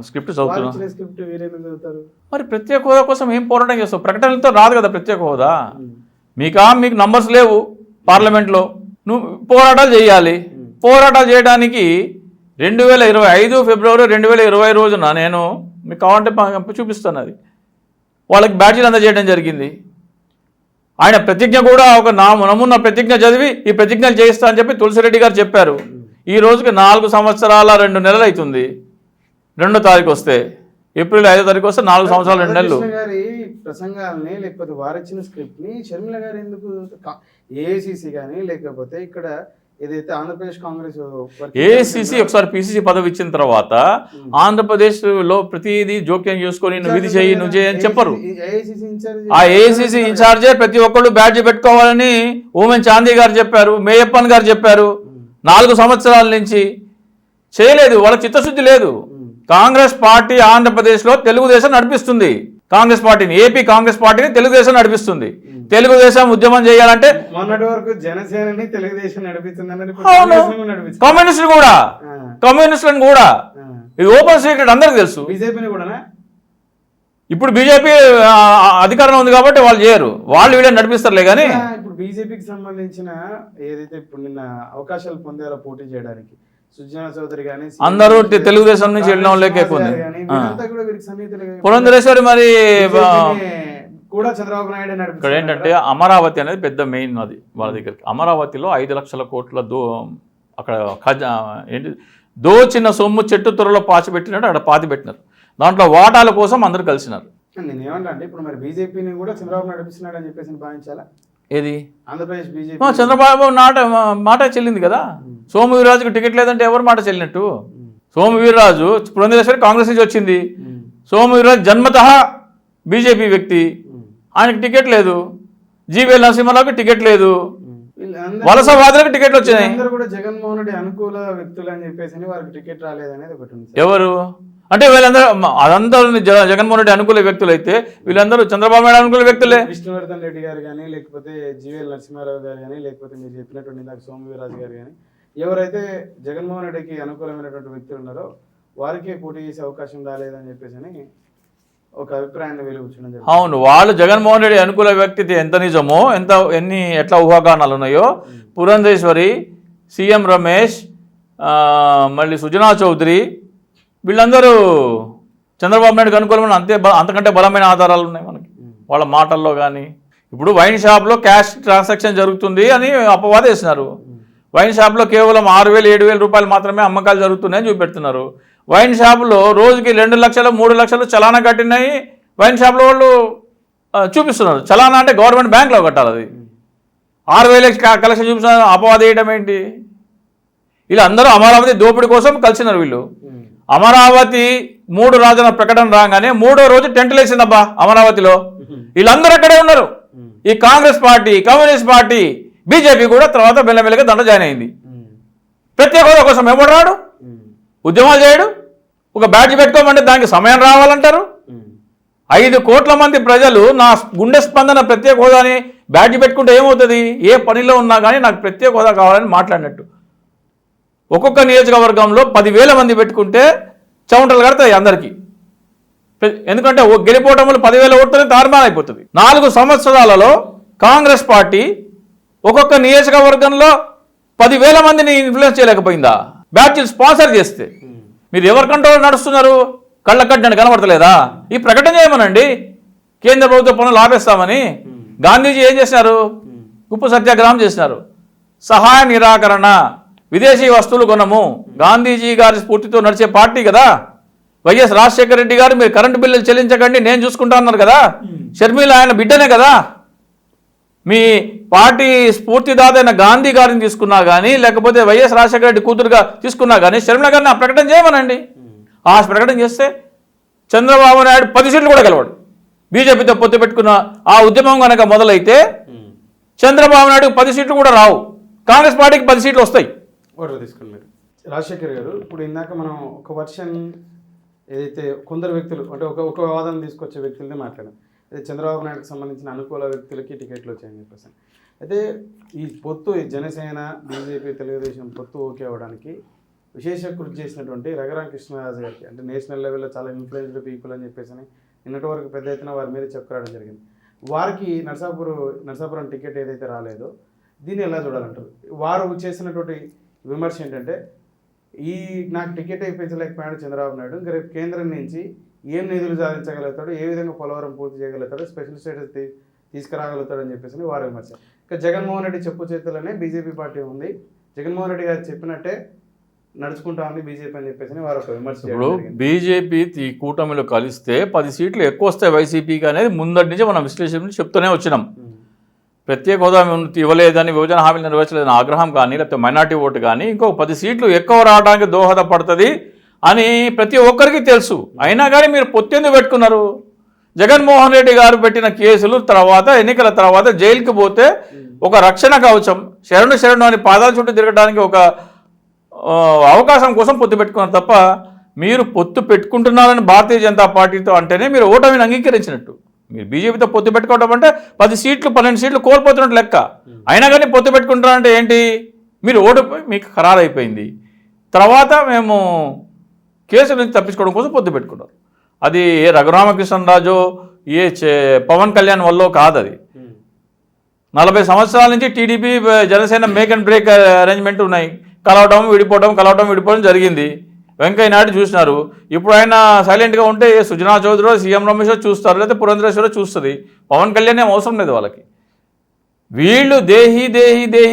స్క్రిప్ట్ చదువుతున్నారు. మరి ప్రత్యేక హోదా కోసం ఏం పోరాటం చేస్తావు? ప్రకటనలతో రాదు కదా ప్రత్యేక హోదా. మీకు నంబర్స్ లేవు పార్లమెంట్లో, నువ్వు పోరాటాలు చేయాలి. పోరాటాలు చేయడానికి 2025 ఫిబ్రవరి 2020 రోజున నేను మీకు కావాలంటే చూపిస్తాను, అది వాళ్ళకి బ్యాడ్జీలు అందజేయడం జరిగింది. ఆయన ప్రతిజ్ఞ కూడా ఒక నమూనా ప్రతిజ్ఞ చదివి ఈ ప్రతిజ్ఞలు చేయిస్తా అని చెప్పి తులసిరెడ్డి గారు చెప్పారు. ఈ రోజుకి 4 సంవత్సరాల 2 నెలలు అవుతుంది. 2వ తారీఖు వస్తే, ఏప్రిల్ 5వ తారీఖు వస్తే 4 సంవత్సరాలు 2 నెలలు. గారి ప్రసంగాలని లేకపోతే వారిచ్చిన స్క్రిప్ట్ ని షర్మిల గారు ఎందుకు ఏఐసిసి కానీ లేకపోతే ఇక్కడ ఏదైతే ఆంధ్రప్రదేశ్ కాంగ్రెస్ ఏఐసిసి ఒకసారి పిసిసి పదవి ఇచ్చిన తర్వాత ఆంధ్రప్రదేశ్లో ప్రతిదీ జోక్యం చేసుకొని నువ్వు ఇది చేయి నువ్వు చేయి అని చెప్పరు. ఆ ఏఐసిసి ఇన్ఛార్జే ప్రతి ఒక్కళ్ళు బ్యాడ్జ్ పెట్టుకోవాలని ఓమెన్ చాందీ గారు చెప్పారు, మేయప్పన్ గారు చెప్పారు. 4 సంవత్సరాల నుంచి చేయలేదు, వాళ్ళ చిత్తశుద్ధి లేదు. కాంగ్రెస్ పార్టీ ఆంధ్రప్రదేశ్లో తెలుగుదేశం నడిపిస్తుంది. కాంగ్రెస్ పార్టీని, ఏపీ కాంగ్రెస్ పార్టీని తెలుగుదేశం నడిపిస్తుంది. తెలుగుదేశం ఉద్యమం చేయాలంటే మొన్నటి వరకు జనసేనని తెలుగుదేశం నడిపిస్తుందని కమ్యూనిస్టులను కూడా ఇది ఓపెన్ సీక్రెట్, అందరికి తెలుసు. బీజేపీని కూడా ఇప్పుడు బీజేపీ అధికారంలో ఉంది కాబట్టి వాళ్ళు చేయరు, వాళ్ళు వీళ్ళని నడిపిస్తారులే. కానీ ఇప్పుడు బీజేపీకి సంబంధించిన ఏదైతే ఇప్పుడు నిన్న అవకాశాలు పొందారో పోటీ చేయడానికి సుజనా చౌదరి గానీ అందరూ తెలుగుదేశం నుంచి వెళ్ళిన వాళ్ళకే ఎక్కువ ఉంది. పురంధరేశ్వరి మరి కూడా చంద్రబాబు నాయుడు ఇక్కడ ఏంటంటే అమరావతి అనేది పెద్ద మెయిన్ అది వాళ్ళ దగ్గరికి. అమరావతిలో 5 లక్షల కోట్ల అక్కడ ఏంటి దోచిన సొమ్ము చెట్టు త్వరలో పాచిపెట్టినట్టు అక్కడ పాతి పెట్టినారు. దాంట్లో వాటాల కోసం అందరూ కలిసినారు. నేను ఏమంటా అంటే ఇప్పుడు మరి బీజేపీని కూడా చంద్రబాబు నడిపిస్తున్నాడు అని చెప్పేసి భావించాలా? ఏది ఆంధ్రప్రదేశ్ బీజేపీ చంద్రబాబు మాట చెల్లింది కదా. సోము వీర్రాజుకు టికెట్ లేదంటే ఎవరు మాట చెల్లినట్టు? సోము వీర్రాజు పురంధరేశ్వరి కాంగ్రెస్ నుంచి వచ్చింది. సోము వీర్రాజు జన్మతః బీజేపీ వ్యక్తి, ఆయనకు టికెట్ లేదు. జీవీఎల్ నరసింహారావుకి టికెట్ లేదు. వలసవాదులకు టికెట్లు వచ్చినాయి. అందరూ కూడా జగన్మోహన్ రెడ్డి అనుకూల వ్యక్తులు అని చెప్పేసి వారికి టికెట్ రాలేదనేది ఒకటి ఉంది. ఎవరు అంటే వీళ్ళందరూ అదందరూ జగన్మోహన్ రెడ్డి అనుకూల వ్యక్తులు అయితే వీళ్ళందరూ చంద్రబాబు నాయుడు అనుకూల వ్యక్తులే. విష్ణువర్ధన్ రెడ్డి గారు కానీ, లేకపోతే జీవీఎల్ నరసింహారావు గారు కానీ, లేకపోతే మీరు చెప్పినటువంటి ఇందాక సోము వీర్రాజు గారు కానీ, ఎవరైతే జగన్మోహన్ రెడ్డికి అనుకూలమైనటువంటి వ్యక్తులు ఉన్నారో వారికే పోటీ చేసే అవకాశం రాలేదని చెప్పేసి ఒక అభిప్రాయాన్ని వెలుగుచ్చడం. అవును, వాళ్ళు జగన్మోహన్ రెడ్డి అనుకూల వ్యక్తి ఎంత నిజమో ఎట్లా ఊహాగానాలు ఉన్నాయో పురంధేశ్వరి, సీఎం రమేష్, మళ్ళీ సుజనా చౌదరి వీళ్ళందరూ చంద్రబాబు నాయుడుకి అనుకూలమైన అంతకంటే బలమైన ఆధారాలు ఉన్నాయి మనకి వాళ్ళ మాటల్లో. కానీ ఇప్పుడు వైన్ షాప్లో క్యాష్ ట్రాన్సాక్షన్ జరుగుతుంది అని అపవాదం వేసినారు. వైన్ షాప్లో కేవలం 6,000, 7,000 రూపాయలు మాత్రమే అమ్మకాలు జరుగుతున్నాయని చూపెడుతున్నారు. వైన్ షాపులో రోజుకి 2 లక్షలు 3 లక్షలు చలానా కట్టినాయి వైన్ షాప్లో వాళ్ళు చూపిస్తున్నారు. చలానా అంటే గవర్నమెంట్ బ్యాంక్లో కట్టాలి. అది 6,000 కలెక్షన్ చూపిస్తున్నారు. అపవాదం వేయడం ఏంటి? వీళ్ళందరూ అమరావతి దోపిడీ కోసం కలిసినారు. వీళ్ళు అమరావతి 3 రాజధానుల ప్రకటన రాగానే 3వ రోజు టెంట్లు వేసిందబ్బా అమరావతిలో. వీళ్ళందరూ అక్కడే ఉన్నారు. ఈ Congress party, communist party, BJP కూడా తర్వాత మెల్లమెల్లగా దండ జాయిన్ అయింది. ప్రత్యేక హోదా కోసం ఎవడు రాడు, ఉద్యమాలు చేయడు. ఒక బ్యాడ్జ్ పెట్టుకోమంటే దానికి సమయం రావాలంటారు. 5 కోట్ల మంది ప్రజలు నా గుండె స్పందన ప్రత్యేక హోదాని బ్యాడ్జ్ పెట్టుకుంటే ఏమవుతుంది? ఏ పనిలో ఉన్నా కానీ నాకు ప్రత్యేక హోదా కావాలని మాట్లాడినట్టు. ఒక్కొక్క నియోజకవర్గంలో 10,000 మంది పెట్టుకుంటే చౌంటలు కడతాయి అందరికీ. ఎందుకంటే గెలిపోవటంలో 10,000 ఓట్లనే తారుమారు అయిపోతుంది. 4 సంవత్సరాలలో కాంగ్రెస్ పార్టీ ఒక్కొక్క నియోజకవర్గంలో 10,000 మందిని ఇన్ఫ్లుయెన్స్ చేయలేకపోయిందా? బ్యాడ్జీలు స్పాన్సర్ చేస్తే మీరు ఎవరి కంట్రోల్ నడుస్తున్నారు? కళ్ళ కట్టినట్టు కనబడతలేదా? ఈ ప్రకటన చేయమనండి, కేంద్ర ప్రభుత్వ పనులు ఆపేస్తామని. గాంధీజీ ఏం చేసినారు? ఉప్పు సత్యాగ్రహం చేసినారు. సహాయ నిరాకరణ, విదేశీ వస్తువులు కొనము, గాంధీజీ గారి స్ఫూర్తితో నడిచే పార్టీ కదా. వైఎస్ రాజశేఖర రెడ్డి గారు మీరు కరెంటు బిల్లులు చెల్లించకండి నేను చూసుకుంటా అన్నారు కదా. షర్మిల ఆయన బిడ్డనే కదా. మీ పార్టీ స్ఫూర్తిదాత అయిన గాంధీ గారిని తీసుకున్నా కానీ, లేకపోతే వైఎస్ రాజశేఖర రెడ్డి కూతురుగా తీసుకున్నా కానీ షర్మిల గారిని ఆ ప్రకటన చేయమనండి. ఆ ప్రకటన చేస్తే చంద్రబాబు నాయుడు 10 సీట్లు కూడా గెలవాడు. బీజేపీతో పొత్తు పెట్టుకున్న ఆ ఉద్యమం కనుక మొదలైతే చంద్రబాబు నాయుడు 10 సీట్లు కూడా రావు, కాంగ్రెస్ పార్టీకి 10 సీట్లు వస్తాయి. ఓటర్ తీసుకుని మీరు రాజశేఖర్ గారు, ఇప్పుడు ఇందాక మనం ఒక వర్షన్ ఏదైతే కొందరు వ్యక్తులు అంటే ఒక వాదన తీసుకొచ్చే వ్యక్తులనే మాట్లాడాం. అయితే చంద్రబాబు నాయుడుకి సంబంధించిన అనుకూల వ్యక్తులకి టికెట్లు వచ్చాయని చెప్పేసి. అయితే ఈ పొత్తు జనసేన, బీజేపీ, తెలుగుదేశం పొత్తు ఓకే అవ్వడానికి విశేష కృషి చేసినటువంటి రఘురామ కృష్ణరాజు గారికి, అంటే నేషనల్ లెవెల్లో చాలా ఇన్ఫ్లుయెన్స్డ్ పీపుల్ అని చెప్పేసి నిన్నటి వరకు పెద్ద ఎత్తున వారి మీద చెప్పుకోవడం జరిగింది. వారికి నరసాపురం టికెట్ ఏదైతే రాలేదో దీన్ని ఎలా చూడాలంటారు? వారు చేసినటువంటి విమర్శ ఏంటంటే నాకు టికెట్ ఇప్పించలేకపోయాడు చంద్రబాబు నాయుడు, ఇంకా రేపు కేంద్రం నుంచి ఏం నిధులు సాధించగలుగుతాడు, ఏ విధంగా పోలవరం పూర్తి చేయగలుగుతాడు, స్పెషల్ స్టేటస్ తీసుకురాగలుగుతాడు అని చెప్పేసి వారి విమర్శ. ఇంకా జగన్మోహన్ రెడ్డి చెప్పు చేతుల్లోనే బీజేపీ పార్టీ ఉంది, జగన్మోహన్ రెడ్డి గారు చెప్పినట్టే నడుచుకుంటా ఉంది బీజేపీ అని చెప్పేసి వారు ఒక విమర్శ. ఇప్పుడు బీజేపీ ఈ కూటమిలో కలిస్తే 10 సీట్లు ఎక్కువ వస్తాయి వైసీపీకి అనేది ముందటి నుంచి మనం విశ్లేషణ చెప్తూనే వచ్చినాం. ప్రత్యేక హోదా ఇవ్వలేదని, విభజన హామీలు నెరవేర్చలేదని ఆగ్రహం కానీ, లేకపోతే మైనార్టీ ఓటు కానీ ఇంకో 10 సీట్లు ఎక్కువ రావడానికి దోహదపడుతుంది అని ప్రతి ఒక్కరికి తెలుసు. అయినా కానీ మీరు పొత్తెందుకు పెట్టుకున్నారు? జగన్మోహన్ రెడ్డి గారు పెట్టిన కేసులు తర్వాత, ఎన్నికల తర్వాత జైలుకి పోతే ఒక రక్షణ కవచం, శరణు అని పాదాల చుట్టూ తిరగడానికి ఒక అవకాశం కోసం పొత్తు పెట్టుకున్నారు తప్ప, మీరు పొత్తు పెట్టుకుంటున్నారని భారతీయ జనతా పార్టీతో అంటేనే మీరు ఓటమిని అంగీకరించినట్టు. మీరు బీజేపీతో పొత్తు పెట్టుకోవడం అంటే 10 సీట్లు 12 సీట్లు కోల్పోతున్నట్టు లెక్క. అయినా కానీ పొత్తు పెట్టుకుంటున్నారంటే ఏంటి? మీరు ఓడిపోయి మీకు ఖరారైపోయింది. తర్వాత మేము కేసుల నుంచి తప్పించుకోవడం కోసం పొత్తు పెట్టుకున్నారు. అది ఏ రఘురామకృష్ణరాజు పవన్ కళ్యాణ్ వల్ల కాదు. అది 40 సంవత్సరాల నుంచి TDP Janasena make and break arrangement ఉన్నాయి. కలవడం విడిపోవడం జరిగింది. వెంకయ్య నాయుడు చూసినారు. ఇప్పుడు ఆయన సైలెంట్గా ఉంటే సుజనా చౌదరి, సీఎం రమేష్ చూస్తారు, లేకపోతే పురంధరేశ్వర చూస్తుంది. పవన్ కళ్యాణ్ ఏం అవసరం లేదు వాళ్ళకి. వీళ్ళు దేహి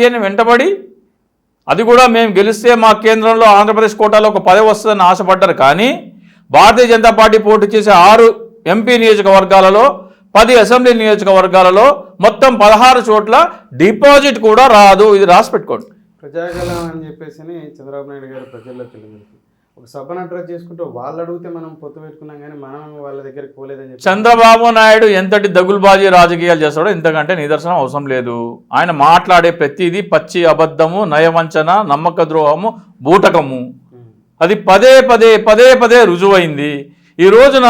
అని వెంటబడి, అది కూడా మేము గెలిస్తే మా కేంద్రంలో ఆంధ్రప్రదేశ్ కోటాలో ఒక 10 వస్తుందని ఆశపడ్డారు. కానీ భారతీయ జనతా పార్టీ పోటీ చేసే 6 ఎంపీ నియోజకవర్గాలలో, 10 అసెంబ్లీ నియోజకవర్గాలలో మొత్తం 16 చోట్ల డిపాజిట్ కూడా రాదు. ఇది రాసి పెట్టుకోండి. ప్రజాగలం అని చెప్పేసి చంద్రబాబు నాయుడు గారు ప్రజల్లోకి వెళ్ళింది. ఒక సభను అడ్రస్ చేసుకుంటూ వాళ్ళు అడిగితే మనం పొత్తు పెట్టుకున్నాం కానీ మనం వాళ్ళ దగ్గరికి పోలేదని చెప్పి చంద్రబాబు నాయుడు ఎంతటి దగులుబాజీ రాజకీయాలు చేస్తాడో ఇంతకంటే నిదర్శనం అవసరం లేదు. ఆయన మాట్లాడే ప్రతిదీ పచ్చి అబద్ధము, నయవంచన, నమ్మక ద్రోహము, బూటకము. అది పదే రుజువైంది. ఈ రోజున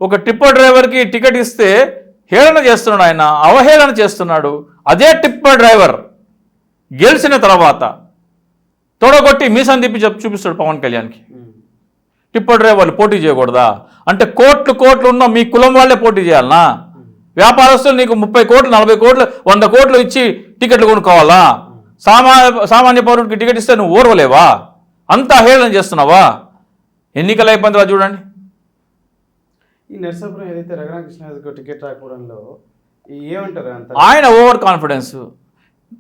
ఒక టిప్పర్ డ్రైవర్కి టికెట్ ఇస్తే హేళన చేస్తున్నాడు, ఆయన అవహేళన చేస్తున్నాడు. అదే టిప్పర్ డ్రైవర్ గెలిచిన తర్వాత తొడగొట్టి మీసం తిప్పి చూపిస్తాడు పవన్ కళ్యాణ్కి. టిప్పర్ డ్రైవర్లు పోటీ చేయకూడదా? అంటే కోట్లు ఉన్న మీ కులం వాళ్ళే పోటీ చేయాలనా? వ్యాపారస్తులు నీకు 30 కోట్లు, 40 కోట్లు, 100 కోట్లు ఇచ్చి టికెట్లు కొనుక్కోవాలా? సామాన్య పౌరుడికి టికెట్ ఇస్తే నువ్వు ఓర్వలేవా? అంతా హేళన చేస్తున్నావా? ఎన్నికలు అయిపోయిందా చూడండి. ఈ నర్సాపురం ఏదైతే రఘురామకృష్ణ టికెట్ రాకపోవడంలో ఏమంటారు? అంత ఆయన ఓవర్ కాన్ఫిడెన్స్.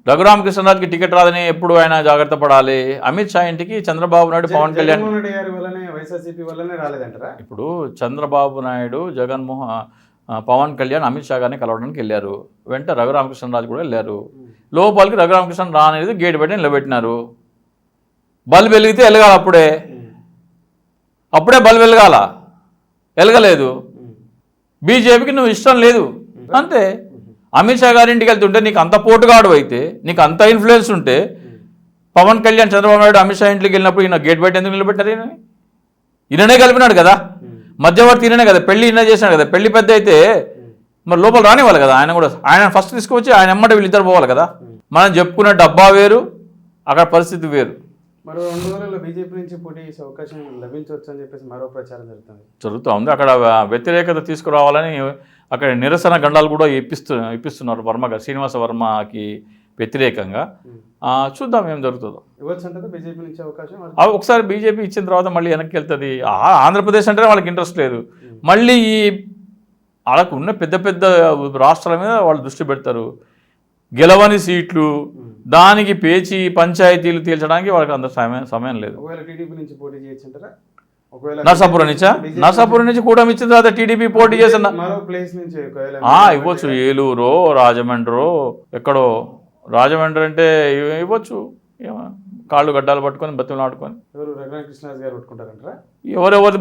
రఘురామకృష్ణరాజుకి టికెట్ రాదని ఎప్పుడు ఆయన జాగ్రత్త పడాలి. అమిత్ షా ఇంటికి చంద్రబాబు నాయుడు, పవన్ కళ్యాణ్ రాలేదంటారా? ఇప్పుడు చంద్రబాబు నాయుడు, పవన్ కళ్యాణ్ అమిత్ షా గారిని కలవడానికి వెళ్ళారు. వెంట రఘురామకృష్ణరాజు కూడా వెళ్ళారు. లోపలికి రఘురామకృష్ణ రానేది గేట్ పెట్టి నిలబెట్టినారు. బల్బు వెలిగితే వెలగాలి. అప్పుడే బల్బు వెలగలేదు. బీజేపీకి నువ్వు ఇష్టం లేదు అంతే. అమిత్ షా గారింటికి వెళ్తుంటే నీకు అంత పోటుగాడు అయితే, నీకు అంత ఇన్ఫ్లుయెన్స్ ఉంటే, పవన్ కళ్యాణ్ చంద్రబాబు నాయుడు అమిత్ షా ఇంటికి వెళ్ళినప్పుడు ఈయన గేట్ బయట ఎందుకు నిలబెట్టారు? ఈయననే కలిపినాడు కదా, మధ్యవర్తి ఈయననే కదా, పెళ్లి ఈయన చేసినాడు కదా. పెళ్లి పెద్ద అయితే మరి లోపల రానివ్వాలి కదా. ఆయన ఫస్ట్ తీసుకువచ్చి ఆయన ఎమ్మట వీళ్ళిద్దరు పోవాలి కదా. మనం చెప్పుకునే డబ్బా వేరు, అక్కడ పరిస్థితి వేరు. మరో 2 రోజుల్లో బీజేపీ నుంచి పోటీ చేసే అవకాశం లభించవచ్చు అని చెప్పేసి మరో ప్రచారం జరుగుతుంది. అక్కడ వ్యతిరేకత తీసుకురావాలని అక్కడ నిరసన గండాలు కూడా ఇప్పిస్తున్నారు వర్మ గారు, శ్రీనివాస వర్మకి వ్యతిరేకంగా. చూద్దాం ఏం జరుగుతుందో. బీజేపీ నుంచి అవకాశం ఒకసారి బీజేపీ ఇచ్చిన తర్వాత మళ్ళీ వెనక్కి వెళ్తుంది. ఆంధ్రప్రదేశ్ అంటేనే వాళ్ళకి ఇంట్రెస్ట్ లేదు. మళ్ళీ వాళ్ళకు ఉన్న పెద్ద రాష్ట్రాల మీద వాళ్ళు దృష్టి పెడతారు. గెలవని సీట్లు, దానికి పేచి పంచాయతీలు తేల్చడానికి వాళ్ళకి అంత సమయం లేదు. నర్సాపురం నుంచి కూడా ఇచ్చిన తర్వాత టీడీపీ పోటీ చేసిన ఇవ్వచ్చు. ఏలూరు, రాజమండ్రి, ఎక్కడో రాజమండ్రి అంటే ఇవ్వచ్చు. కాళ్ళు గడ్డాలు పట్టుకొని బతులు ఆడుకొని ఎవరెవరు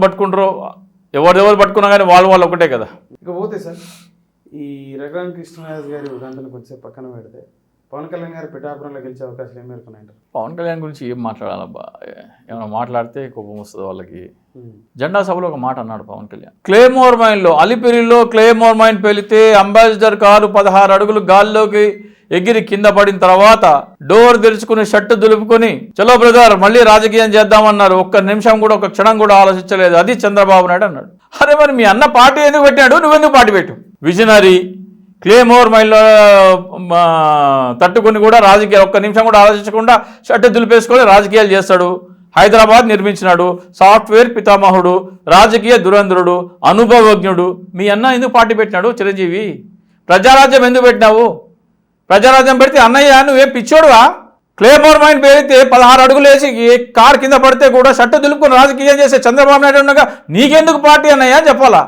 పట్టుకున్నా కానీ వాళ్ళు ఒకటే కదా. ఇకపోతే సార్, ఈ రఘురామకృష్ణరాజు గారి ఉదాహరణ కొంచెం పక్కన పెడితే పవన్ కళ్యాణ్ గారు పిఠాపురంలో గెలిచే అవకాశాలు ఏం మేరకున్నాయంటారు? పవన్ కళ్యాణ్ గురించి ఏం మాట్లాడాలబ్బా, ఏమైనా మాట్లాడితే కోపం వస్తుంది వాళ్ళకి. జెండా సభలో ఒక మాట అన్నాడు పవన్ కళ్యాణ్. క్లేమోర్ మైన్లో, అలిపిరిలో క్లేమోర్ మైన్ పేలితే అంబాసిడర్ కారు 16 అడుగులు గాల్లోకి ఎగిరి కింద పడిన తర్వాత డోర్ తెరుచుకుని షర్టు దులుపుకొని చలో బ్రదర్ మళ్ళీ రాజకీయం చేద్దామన్నారు. ఒక్క నిమిషం కూడా, ఒక క్షణం కూడా ఆలోచించలేదు. అది చంద్రబాబు నాయుడు అన్నాడు. అరే మరి మీ అన్న పార్టీ ఎందుకు పెట్టాడు, నువ్వెందుకు పార్టీ పెట్టు? విజనరీ, క్లేమోర్ మైన్లో తట్టుకుని కూడా రాజకీయాలు, ఒక్క నిమిషం కూడా ఆలోచించకుండా షర్టు దులిపేసుకొని రాజకీయాలు చేస్తాడు. హైదరాబాద్ నిర్మించినాడు. సాఫ్ట్వేర్ పితామహుడు, రాజకీయ దురంధరుడు, అనుభవజ్ఞుడు. మీ అన్న ఎందుకు పార్టీ పెట్టినాడు? చిరంజీవి. ప్రజారాజ్యం ఎందుకు పెట్టినావు? ప్రజారాజ్యం పెడితే అన్నయ్య నువ్వేం పిచ్చోడువా? క్లేమోర్ మైన్ పేరితే 16 అడుగులు వేసి కారు కింద పడితే కూడా షర్టు దులుపుకొని రాజకీయం చేసే చంద్రబాబు నాయుడు ఉండగా నీకెందుకు పార్టీ అన్నయ్య చెప్పాలా?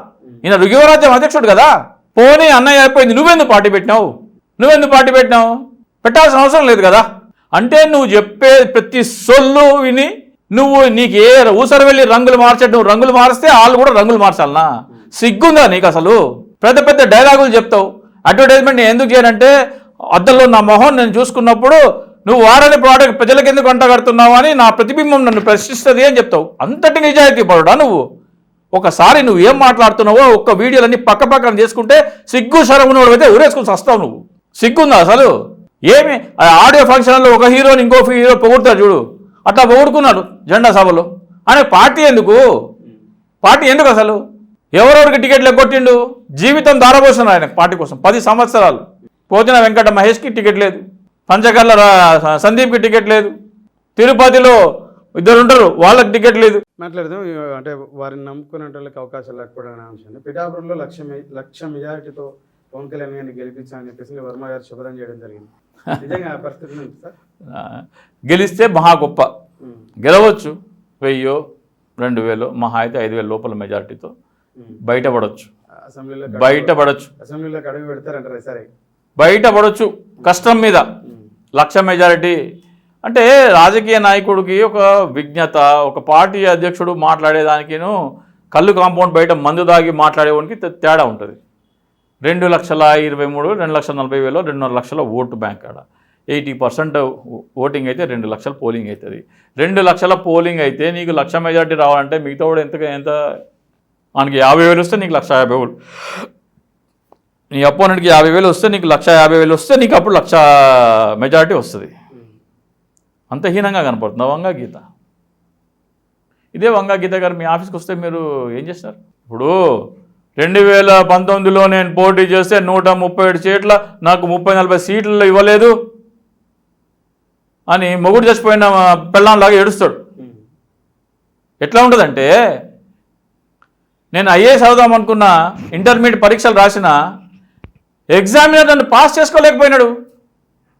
ఈయన యువరాజ్యం అధ్యక్షుడు కదా. పోనీ అన్నయ్య అయిపోయింది, నువ్వెందుకు పార్టీ పెట్టినావు? నువ్వెందుకు పార్టీ పెట్టినావు? పెట్టాల్సిన అవసరం లేదు కదా. అంటే నువ్వు చెప్పే ప్రతి సొల్లు విని నీకు ఏ ఊసరు వెళ్ళి రంగులు మార్చడం, నువ్వు రంగులు మారిస్తే వాళ్ళు కూడా రంగులు మార్చాలనా? సిగ్గుందా నీకు అసలు? పెద్ద పెద్ద డైలాగులు చెప్తావు. అడ్వర్టైజ్మెంట్ నేను ఎందుకు చేయనంటే అద్దంలో నా మొహం నేను చూసుకున్నప్పుడు నువ్వు వాడని ప్రోడక్ట్ ప్రజలకు ఎందుకు వంట కడుతున్నావు అని నా ప్రతిబింబం నన్ను ప్రశ్నిస్తుంది అని చెప్తావు. అంతటి నిజాయితీ పరుడా నువ్వు? ఒకసారి నువ్వు ఏం మాట్లాడుతున్నావో ఒక్క వీడియోలన్నీ పక్క పక్కన చేసుకుంటే సిగ్గు శరమునోడు అయితే ఊరేసుకుని వస్తావు నువ్వు. సిగ్గుందా అసలు? ఏమి ఆడియో ఫంక్షన్లో ఒక హీరోని ఇంకో హీరో పొగుడుతాడు చూడు, అట్లా పొగుడుకున్నాడు జెండా సభలో. అనే పార్టీ ఎందుకు? పార్టీ ఎందుకు అసలు? ఎవరెవరికి టికెట్లు ఎగ్గొట్టిండు? జీవితం దారబోస్తున్నారు ఆయన పార్టీ కోసం. 10 సంవత్సరాలు. పోతిన వెంకట మహేష్కి టికెట్ లేదు, పంచకర్ల సందీప్కి టికెట్ లేదు, తిరుపతిలో 2 ఉంటారు వాళ్ళకి టికెట్ లేదు. మాట్లాడదాం. అంటే వారిని నమ్ముకునే వాళ్ళకి అవకాశాలు లేకపోవడం అనే అంశం. పిఠాపురంలో లక్ష మెజారిటీతో పవన్ కళ్యాణ్ గారిని గెలిపించాలని చెప్పేసి వర్మ గారు శుభ్రం చేయడం జరిగింది. నిజంగా పరిస్థితి ఉంది సార్? గెలిస్తే మహా గొప్ప. గెలవచ్చు 1000, 2000, మహా అయితే 5000 లోపల మెజారిటీతో బయటపడవచ్చు. అసెంబ్లీలోకి అడుగు పెడతారంటారా? సరే, బయటపడవచ్చు కష్టం మీద. 1,00,000 మెజారిటీ అంటే రాజకీయ నాయకుడికి ఒక విజ్ఞత, ఒక పార్టీ అధ్యక్షుడు మాట్లాడేదానికిను కళ్ళు కాంపౌండ్ బయట మందు దాగి మాట్లాడేవానికి తేడా ఉంటుంది. 2,23,000, 2,40,000, 2.5 లక్షల ఓటు బ్యాంక్ ఆడ 80% ఓటింగ్ అయితే 2 లక్షల పోలింగ్ అవుతుంది. 2 లక్షల పోలింగ్ అయితే నీకు 1,00,000 మెజారిటీ రావాలంటే మిగతా కూడా ఎంత మనకి 50,000 వస్తే నీకు 1,50,000, నీ అపోనెంట్కి 50,000 వస్తే నీకు 1,50,000 వస్తే నీకు అప్పుడు 1,00,000 మెజారిటీ వస్తుంది. అంత హీనంగా కనపడుతుంది వంగా గీత. ఇదే వంగా గీత గారు మీ ఆఫీస్కి వస్తే మీరు ఏం చేస్తారు? ఇప్పుడు 2019లో నేను పోటీ చేస్తే 137 సీట్ల నాకు 30-40 సీట్లు ఇవ్వలేదు అని మొగుడు చచ్చిపోయిన పెళ్ళాంలాగా ఏడుస్తాడు. ఎట్లా ఉంటుందంటే, నేను ఐఏఎస్ అవుదాం అనుకున్న, ఇంటర్మీడియట్ పరీక్షలు రాసిన, ఎగ్జామినర్ నన్ను పాస్ చేసుకోలేకపోయినాడు.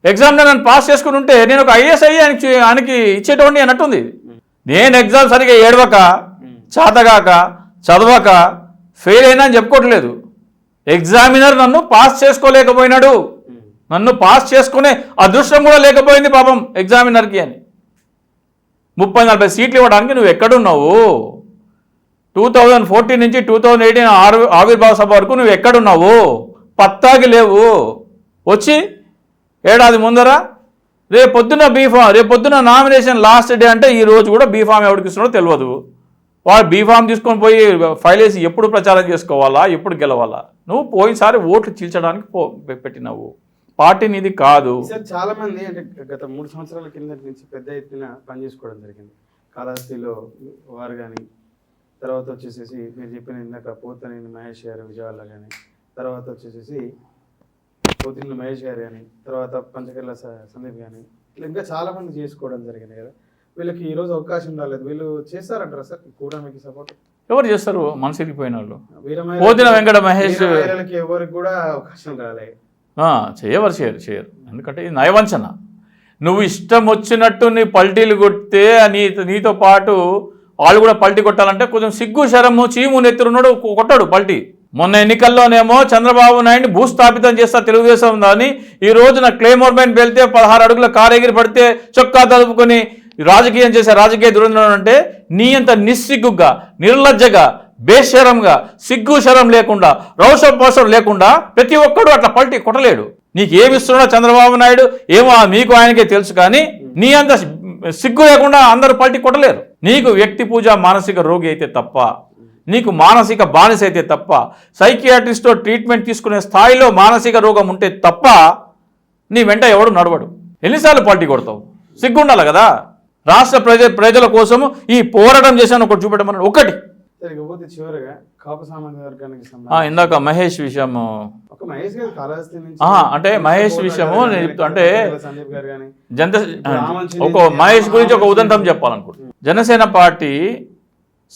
ఎగ్జామినర్ నన్ను పాస్ చేసుకుని ఉంటే నేను ఒక ఐఏఎస్ అయ్యి ఆయనకి ఇచ్చేటోడిని అన్నట్టుంది. నేను ఎగ్జామ్ సరిగా ఏడవక, చాతగాక, చదవక ఫెయిల్ అయినా అని చెప్పుకోవట్లేదు. ఎగ్జామినర్ నన్ను పాస్ చేసుకోలేకపోయినాడు, నన్ను పాస్ చేసుకునే అదృష్టం కూడా లేకపోయింది పాపం ఎగ్జామినర్కి అని. 30-40 సీట్లు ఇవ్వడానికి నువ్వు ఎక్కడున్నావు? 2014 నుంచి 2018 ఆవిర్భావ సభ వరకు నువ్వు ఎక్కడున్నావు? పత్తాకి లేవు. వచ్చి ఏడాది ముందర రేపొద్దున నామినేషన్ లాస్ట్ డే అంటే ఈ రోజు కూడా బీఫామ్ ఎవరికి ఇస్తున్నాడో తెలియదు. వాడు బీఫామ్ తీసుకొని పోయి ఫైల్ వేసి ఎప్పుడు ప్రచారం చేసుకోవాలా, ఎప్పుడు గెలవాలా? నువ్వు పోయినసారి ఓట్లు చీల్చడానికి పెట్టినావు. పార్టీ నీది కాదు. సార్, చాలా మంది అంటే గత 3 సంవత్సరాల కింద నుంచి పెద్ద ఎత్తున పనిచేసుకోవడం జరిగింది. కాళహస్తిలో వారు కానీ, తర్వాత వచ్చేసేసి మీరు చెప్పిన ఇందాక పోతనేని మహేష్ గారు విజయవాడలో కానీ, తర్వాత వచ్చేసేసి పోతిని మహేష్ గారు కానీ, తర్వాత పంచకర్ల సందీప్ కానీ, ఇట్లా ఇంకా చాలా మంది చేసుకోవడం జరిగింది కదా. వీళ్ళకి ఈరోజు అవకాశం రాలేదు. వీళ్ళు చేస్తారంటారా సార్ కూటమికి సపోర్ట్? ఎవరు చేస్తారు? మనసు ఇరిగిపోయిన వాళ్ళు. పోతిన వెంకట మహేష్ ఎవరికి కూడా అవకాశం రాలేదు. చేయరు. ఎందుకంటే ఇది నయవంచన. నువ్వు ఇష్టం వచ్చినట్టు నీ పల్టీలు కొడితే నీతో పాటు వాళ్ళు కూడా పల్టీ కొట్టాలంటే కొంచెం సిగ్గు శరము చీము నెత్తురున్నాడు కొట్టాడు పల్టీ. మొన్న ఎన్నికల్లోనేమో చంద్రబాబు నాయుడిని భూస్థాపితం చేస్తా తెలుగుదేశం దాన్ని, ఈ రోజున క్లేమోర్ మైన్ వెళ్తే 16 అడుగుల కారెగిరి పడితే చొక్కా తలుపుకొని రాజకీయం చేసే రాజకీయ దురంధరం అంటే నీ అంత నిస్సిగ్గుగా, నిర్లజ్జగా, బేషరంగా, సిగ్గు శరం లేకుండా, రౌషపోషం లేకుండా ప్రతి ఒక్కడు అట్లా పల్టీ కొట్టలేడు. నీకు ఏమిస్తున్నాడో చంద్రబాబు నాయుడు ఏమో మీకు ఆయనకే తెలుసు, కానీ నీ అంత సిగ్గు లేకుండా అందరూ పల్టీ కొట్టలేరు. నీకు వ్యక్తి పూజ మానసిక రోగి అయితే తప్ప, నీకు మానసిక బానిస అయితే తప్ప, సైకియాట్రిస్ట్తో ట్రీట్మెంట్ తీసుకునే స్థాయిలో మానసిక రోగం ఉంటే తప్ప నీ వెంట ఎవడు నడవడు. ఎన్నిసార్లు పల్టీ కొడతావు? సిగ్గుండాలి కదా. రాష్ట్ర ప్రజల కోసము ఈ పోరాటం చేశాను ఒకటి చూపెట్టమన్నాడు. ఒకటి చివరిగా కాపు సామాజిక వర్గానికి ఇందాక మహేష్ విషయం, అంటే మహేష్ విషయము అంటే ఒక మహేష్ గురించి ఒక ఉదంతం చెప్పాలనుకుంటున్నాను. జనసేన పార్టీ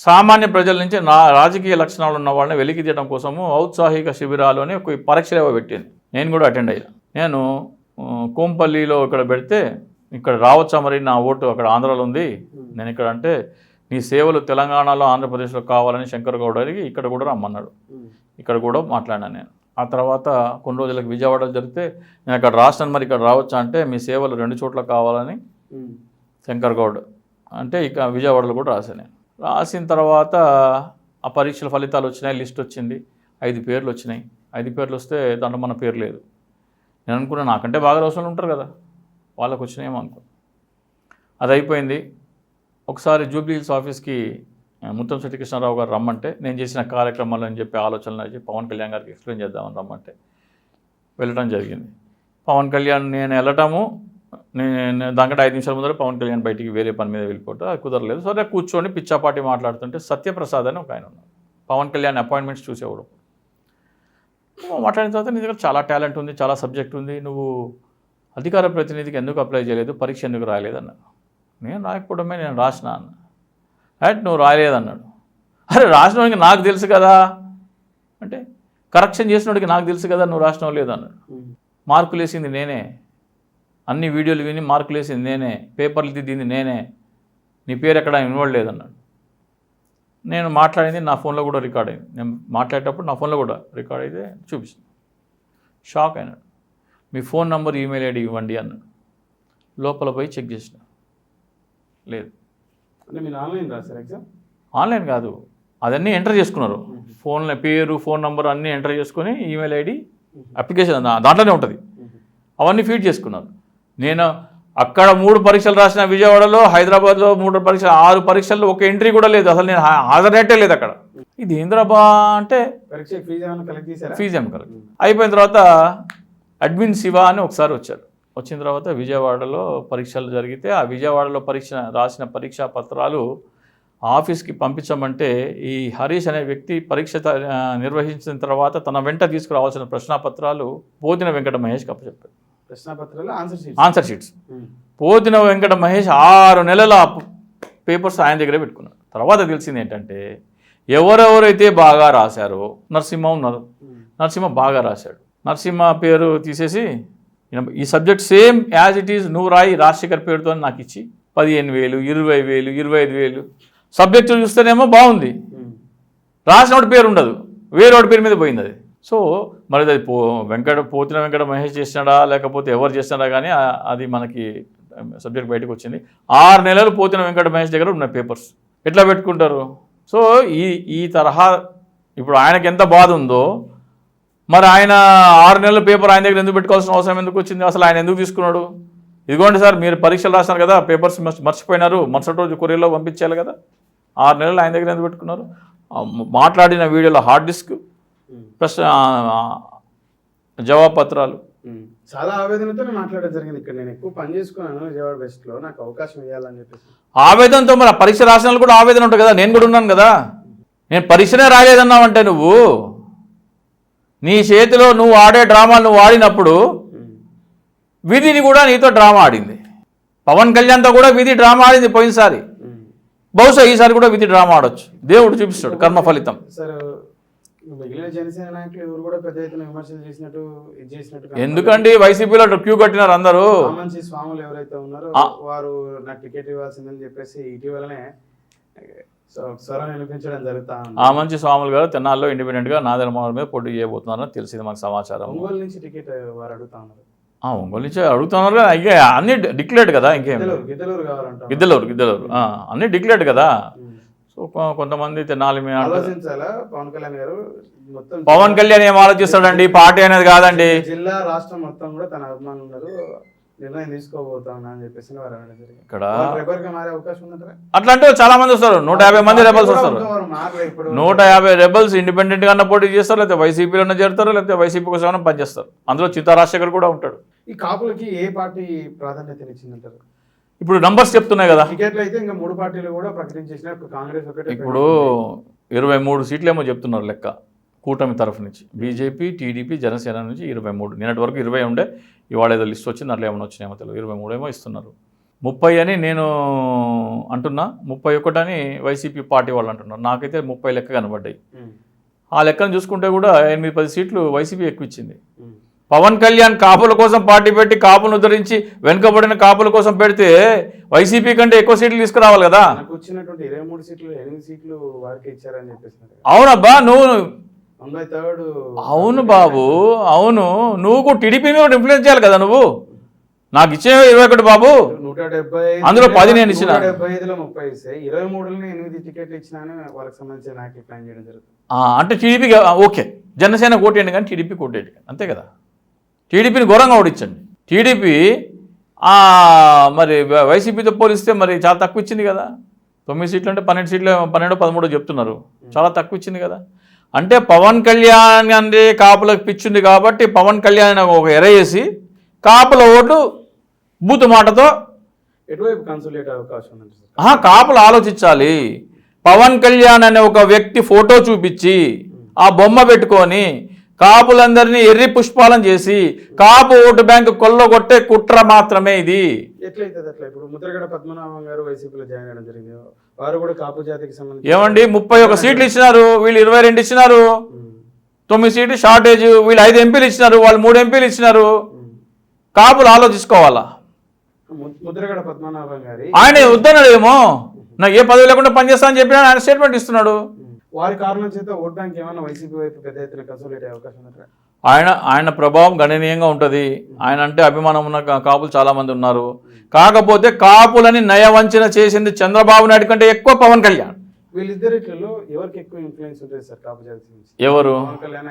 సామాన్య ప్రజల నుంచి రాజకీయ లక్షణాలు ఉన్న వాళ్ళని వెలికి తీయడం కోసము ఔత్సాహిక శిబిరాలు అని ఒక పరీక్షలు ఏవో పెట్టింది. నేను కూడా అటెండ్ అయ్యా. నేను కోంపల్లిలో ఇక్కడ పెడితే, ఇక్కడ రావచ్చా మరి నా ఓటు అక్కడ ఆంధ్రాలో ఉంది, నేను ఇక్కడ అంటే నీ సేవలు తెలంగాణలో ఆంధ్రప్రదేశ్లో కావాలని శంకర్ గౌడ్ అడిగి ఇక్కడ కూడా రమ్మన్నాడు. ఇక్కడ కూడా మాట్లాడినా నేను. ఆ తర్వాత కొన్ని రోజులకు విజయవాడలో జరిగితే నేను అక్కడ రాస్తాను, మరి ఇక్కడ రావచ్చా అంటే మీ సేవలు 2 చోట్ల కావాలని శంకర్ గౌడ్ అంటే ఇక విజయవాడలో కూడా రాశాను నేను. రాసిన తర్వాత ఆ పరీక్షల ఫలితాలు వచ్చినాయి, లిస్ట్ వచ్చింది, 5 పేర్లు వచ్చినాయి. 5 పేర్లు వస్తే దాంట్లో మన పేరు లేదు. నేను అనుకున్నా నాకంటే బాగా రోజులు ఉంటారు కదా, వాళ్ళకు వచ్చినాయేమో అనుకున్నా. అది అయిపోయింది. ఒకసారి జూబ్లీ హిల్స్ ఆఫీస్కి ముత్తంశెట్టి కృష్ణారావు గారు రమ్మంటే నేను చేసిన కార్యక్రమాలు అని చెప్పి ఆలోచనలు అని చెప్పి పవన్ కళ్యాణ్ గారికి ఎక్స్ప్లెయిన్ చేద్దామని రమ్మంటే వెళ్ళడం జరిగింది. పవన్ కళ్యాణ్ నేను వెళ్ళటము, నేను దానికంటే 5 నిమిషాల ముందర పవన్ కళ్యాణ్ బయటికి వేరే పని మీద వెళ్ళిపోవటం, అది కుదరలేదు. సరే కూర్చొని పిచ్చాపాటి మాట్లాడుతుంటే సత్యప్రసాద్ అని ఒక ఆయన ఉన్నారు, పవన్ కళ్యాణ్ అపాయింట్మెంట్స్ చూసేవాడు. మాట్లాడిన తర్వాత నీ దగ్గర చాలా టాలెంట్ ఉంది, చాలా సబ్జెక్ట్ ఉంది, నువ్వు అధికార ప్రతినిధికి ఎందుకు అప్లై చేయలేదు, పరీక్ష ఎందుకు రాయలేదన్నాడు. నేను రాయకపోవడమే, నేను రాసిన అన్న. రైట్, నువ్వు రాయలేదన్నాడు. అరే రాసినోడికి నాకు తెలుసు కదా అంటే, కరెక్షన్ చేసినోడికి నాకు తెలుసు కదా నువ్వు రాసినవు లేదన్నాడు. మార్కులు వేసింది నేనే, అన్ని వీడియోలు విని మార్కులు వేసింది నేనే, పేపర్లు దిద్దింది నేనే, నీ పేరు ఎక్కడ ఇన్వాల్వ్ లేదన్నాడు. నేను మాట్లాడింది నా ఫోన్లో కూడా రికార్డ్ అయింది, నేను మాట్లాడేటప్పుడు నా ఫోన్లో కూడా రికార్డ్ అయితే చూపిస్తుంది. షాక్ అయినాడు. మీ ఫోన్ నంబర్, ఈమెయిల్ ఐడి ఇవ్వండి అన్నాడు. లోపల పోయి చెక్ చేసిన, లేదు. అంటే మీరు ఆన్లైన్ రాశారు ఎగ్జామ్? ఆన్లైన్ కాదు, అదన్నీ ఎంటర్ చేసుకున్నారు. ఫోన్లో పేరు, ఫోన్ నంబర్ అన్నీ ఎంటర్ చేసుకొని ఈమెయిల్ ఐడి, అప్లికేషన్ దాంట్లోనే ఉంటుంది, అవన్నీ ఫీడ్ చేసుకున్నారు. నేను అక్కడ 3 పరీక్షలు రాసిన, విజయవాడలో, హైదరాబాద్లో 3 పరీక్షలు, 6 పరీక్షల్లో ఒక ఎంట్రీ కూడా లేదు, అసలు నేను హాజరైతే లేదు అక్కడ. ఇది ఏంద్రబా అంటే పరీక్ష ఫీజు ఏమైనా కలెక్ట్ చేశారా? ఫీజు ఏమి కలెక్ట్. అయిపోయిన తర్వాత అడ్మిన్ శివ అని ఒకసారి వచ్చారు. వచ్చిన తర్వాత విజయవాడలో పరీక్షలు జరిగితే ఆ విజయవాడలో రాసిన పరీక్షా పత్రాలు ఆఫీస్కి పంపించమంటే ఈ హరీష్ అనే వ్యక్తి పరీక్ష నిర్వహించిన తర్వాత తన వెంట తీసుకురావాల్సిన ప్రశ్నాపత్రాలు పోతిన వెంకట మహేష్కి అప్పచెప్పారు. ప్రశ్నాపత్రాలు, ఆన్సర్ షీట్స్ పోతిన వెంకట మహేష్ 6 నెలల పేపర్స్ ఆయన దగ్గరే పెట్టుకున్నాడు. తర్వాత తెలిసింది ఏంటంటే ఎవరెవరైతే బాగా రాశారో, నరసింహ ఉన్నారు, నరసింహ బాగా రాశాడు, నరసింహ పేరు తీసేసి ఈ subject same as it is నువ్వు రాయి రాజశేఖర్ పేరుతో నాకు ఇచ్చి 15,000, 20,000, 25,000. సబ్జెక్టు చూస్తేనేమో బాగుంది, రాసినోడి పేరు ఉండదు, వేరేవాడి పేరు మీద పోయింది అది. సో మరి అది పోతిన వెంకట మహేష్ చేసినాడా లేకపోతే ఎవరు చేసినాడా కానీ అది మనకి సబ్జెక్ట్ బయటకు వచ్చింది. 6 నెలలు పోతిన వెంకట మహేష్ దగ్గర ఉన్న పేపర్స్ ఎట్లా పెట్టుకుంటారు? సో ఈ తరహా ఇప్పుడు ఆయనకి ఎంత బాధ ఉందో, మరి ఆయన 6 నెలల పేపర్ ఆయన దగ్గర ఎందుకు పెట్టుకోవాల్సిన అవసరం ఎందుకు వచ్చింది? అసలు ఆయన ఎందుకు తీసుకున్నాడు? ఇదిగోండి సార్, మీరు పరీక్షలు రాసినారు కదా, పేపర్స్ మర్చిపోయినారు, మరుసటి రోజు కొరియర్లో పంపించాలి కదా, 6 నెలలు ఆయన దగ్గర ఎందుకు పెట్టుకున్నారు? మాట్లాడిన వీడియోలో హార్డ్ డిస్క్, ప్లస్ జవాబు పత్రాలు. చాలా ఆవేదనతో మాట్లాడడం జరిగింది. ఇక్కడ నేను ఎక్కువ పని చేసుకున్నాను విజయవాడ వెస్ట్లో, నాకు అవకాశం ఇవ్వాలని చెప్పేసి. ఆవేదనతో మరి పరీక్ష రాసిన వాళ్ళు కూడా ఆవేదన ఉంటుంది కదా, నేను కూడా ఉన్నాను కదా. నేను పరీక్షనే రాలేదన్నావంటే నువ్వు నీ చేతిలో నువ్వు ఆడే డ్రామాలు నువ్వు ఆడినప్పుడు విధిని కూడా నీతో డ్రామా ఆడింది. పవన్ కళ్యాణ్తో కూడా విధి డ్రామా ఆడింది పోయినసారి, బహుశా ఈసారి కూడా విధి డ్రామా ఆడొచ్చు. దేవుడు చూపిస్తాడు కర్మ ఫలితం. సార్ మిగిలిన జనసేన నాయకులు ఎవరు కూడా పెద్ద ఎత్తున విమర్శలు చేసినట్టు ఇది చేసినట్టు ఎందుకండి? వైసీపీలో క్యూ కట్టినారు అందరూ. మంచి స్వాములు ఎవరైతే ఉన్నారో వారు నాకు టికెట్ ఇవ్వాల్సిందని చెప్పేసి ఇటీవలనే స్వరం వినిపించడం జరుగుతా ఉంది. ఆ మంచి స్వాములు గారు తెనాల్లో ఇండిపెండెంట్గా నాదెండ్ల మనోహర్ మీద పోటీ చేయబోతున్నారని తెలిసింది మనకు సమాచారం. ఒంగోలు నుంచి టికెట్ వారు అడుగుతా ఉన్నారు. ఒంగోలు నుంచి అడుగుతున్నారు, ఇంకా అన్ని డిక్లేర్డ్ కదా, ఇంకేం గిద్దలూరు కావాలంట. గిద్దలూరు అన్ని డిక్లేర్డ్ కదా. సో కొంతమంది తెనాలి మీద ఆలోచించాలా పవన్ కళ్యాణ్ గారు? మొత్తం పవన్ కళ్యాణ్ ఏం ఆలోచిస్తాడండి? పార్టీ అనేది కాదండి. జిల్లా రాష్ట్రం మొత్తం కూడా తన అభిమానులు ఉన్నారు, నిర్ణయం తీసుకోబోతున్నా అని చెప్పేసి వారు అనడం జరిగింది. ఇక్కడ రెబర్గా మారే అవకాశం ఉందంటారా? అట్లా అంటే చాలా మంది వస్తారు, 150 మంది రెబల్స్ వస్తారు. 150 రెబల్స్ ఇండిపెండెంట్ గా పోటీ చేస్తారు, లేకపోతే వైసీపీలో చేరుతారు, లేకపోతే వైసీపీ కోసం పనిచేస్తారు. అందులో చిత్తా రాజశేఖర్ కూడా ఉంటాడు. ఈ కాపులకి ఏ పార్టీ ప్రాధాన్యతనిచ్చిందంటారు? ఇప్పుడు నంబర్స్ చెప్తున్నాయి కదా, టికెట్లు అయితే ఇంకా 3 పార్టీలు కూడా ప్రకటించేసిన, కాంగ్రెస్ ఒకటే. ఇప్పుడు 23 సీట్లు ఏమో చెప్తున్నారు లెక్క కూటమి తరఫు నుంచి. బీజేపీ, టీడీపీ, జనసేన నుంచి 23. నిన్నటి వరకు 20 ఉండే, ఇవాళ ఏదో లిస్ట్ వచ్చింది, అట్లా ఏమైనా వచ్చినాయేమో తెలియదు. 23 ఏమో ఇస్తున్నారు. 30 అని నేను అంటున్నా, 31 అని వైసీపీ పార్టీ వాళ్ళు అంటున్నారు. నాకైతే 30 లెక్క కనబడ్డాయి. ఆ లెక్కను చూసుకుంటే కూడా 8-10 సీట్లు వైసీపీ ఎక్కువ ఇచ్చింది. పవన్ కళ్యాణ్ కాపుల కోసం పార్టీ పెట్టి కాపులను ఉద్ధరించి వెనుకబడిన కాపుల కోసం పెడితే వైసీపీ కంటే ఎక్కువ సీట్లు తీసుకురావాలి కదా. వచ్చినటువంటి 23 సీట్లు 8 సీట్లు వారికి ఇచ్చారని చెప్పేసి. అవునబ్బా, నువ్వు 93rd అవును బాబు, అవును. నువ్వు టీడీపీ మీద ఇన్ఫ్లుయెన్స్ చేయాలి కదా నువ్వు. నాకు ఇచ్చే 21 బాబు, 175 అందులో 10 నేను ఇచ్చిన. 175లో 30 ఇస్తే 23లో 8 టికెట్లు ఇచ్చినాను వాళ్ళకి సంబంధించిన నాయకులు ప్లాన్ చేయడం జరుగుతుంది. అంటే టీడీపీకి ఓకే, జనసేన కోటేయండి కానీ టీడీపీ కోటేయండి, అంతే కదా. టీడీపీని ఘోరంగా ఓడించండి. టీడీపీ మరి వైసీపీతో పోలిస్తే మరి చాలా తక్కువ ఇచ్చింది కదా. 9 సీట్లు అంటే 12 సీట్లు, 12, 13 చెప్తున్నారు, చాలా తక్కువ ఇచ్చింది కదా. అంటే పవన్ కళ్యాణ్ అంటే కాపులకు పిచ్చింది కాబట్టి పవన్ కళ్యాణ్ ఒక ఎరేసి కాపుల ఓటు బూతు మాటతో ఎటువైపు కన్సల్టేట్ అవకాశం ఉంది? కాపులు ఆలోచించాలి. పవన్ కళ్యాణ్ అనే ఒక వ్యక్తి ఫోటో చూపించి ఆ బొమ్మ పెట్టుకొని కాపులందరినీ ఎర్రి పుష్పాలను చేసి కాపు ఓటు బ్యాంకు కొల్లగొట్టే కుట్ర మాత్రమే ఇది. ఎట్లయితే అట్లా ఇప్పుడు ముద్రగడ పద్మనాభం గారు వైసీపీలో జాయిన్ అవ్వడం జరిగింది, వారు కూడా కాపు జాతికి సంబంధించి ఏమండి 31 సీట్లు ఇచ్చినారు, వీళ్ళు 22 ఇచ్చినారు. 9 సీట్లు షార్టేజ్, వీళ్ళు 5 ఎంపీలు ఇచ్చినారు, వాళ్ళు 3 ఎంపీలు ఇచ్చినారు. కాపులు ఆలోచించుకోవాలా. ముద్రగడ పద్మనాభం గారి ఆయన వద్దన్నాడేమో, నాకు ఏ పదవి లేకుండా పనిచేస్తా అని చెప్పినా ఆయన స్టేట్మెంట్ ఇస్తున్నాడు. వారి కారణం చేత ఓట్ బ్యాంక్ ఏమన్నా వైసీపీ వైపు పెద్ద ఎత్తున కన్సల్టేట్ అయ్యే అవకాశం ఉందా? ఆయన ప్రభావం గణనీయంగా ఉంటుంది. ఆయన అంటే అభిమానం ఉన్న కాపులు చాలామంది ఉన్నారు. కాకపోతే కాపులని నయవంచన చేసింది చంద్రబాబు నాయుడు కంటే ఎక్కువ పవన్ కళ్యాణ్. వీళ్ళిద్దరిలో ఎవరికి ఎక్కువ ఇన్ఫ్లుయెన్స్ ఉంటుంది సార్ కాపు జాతి నుంచి? ఎవరు? పవన్ కళ్యాణ్,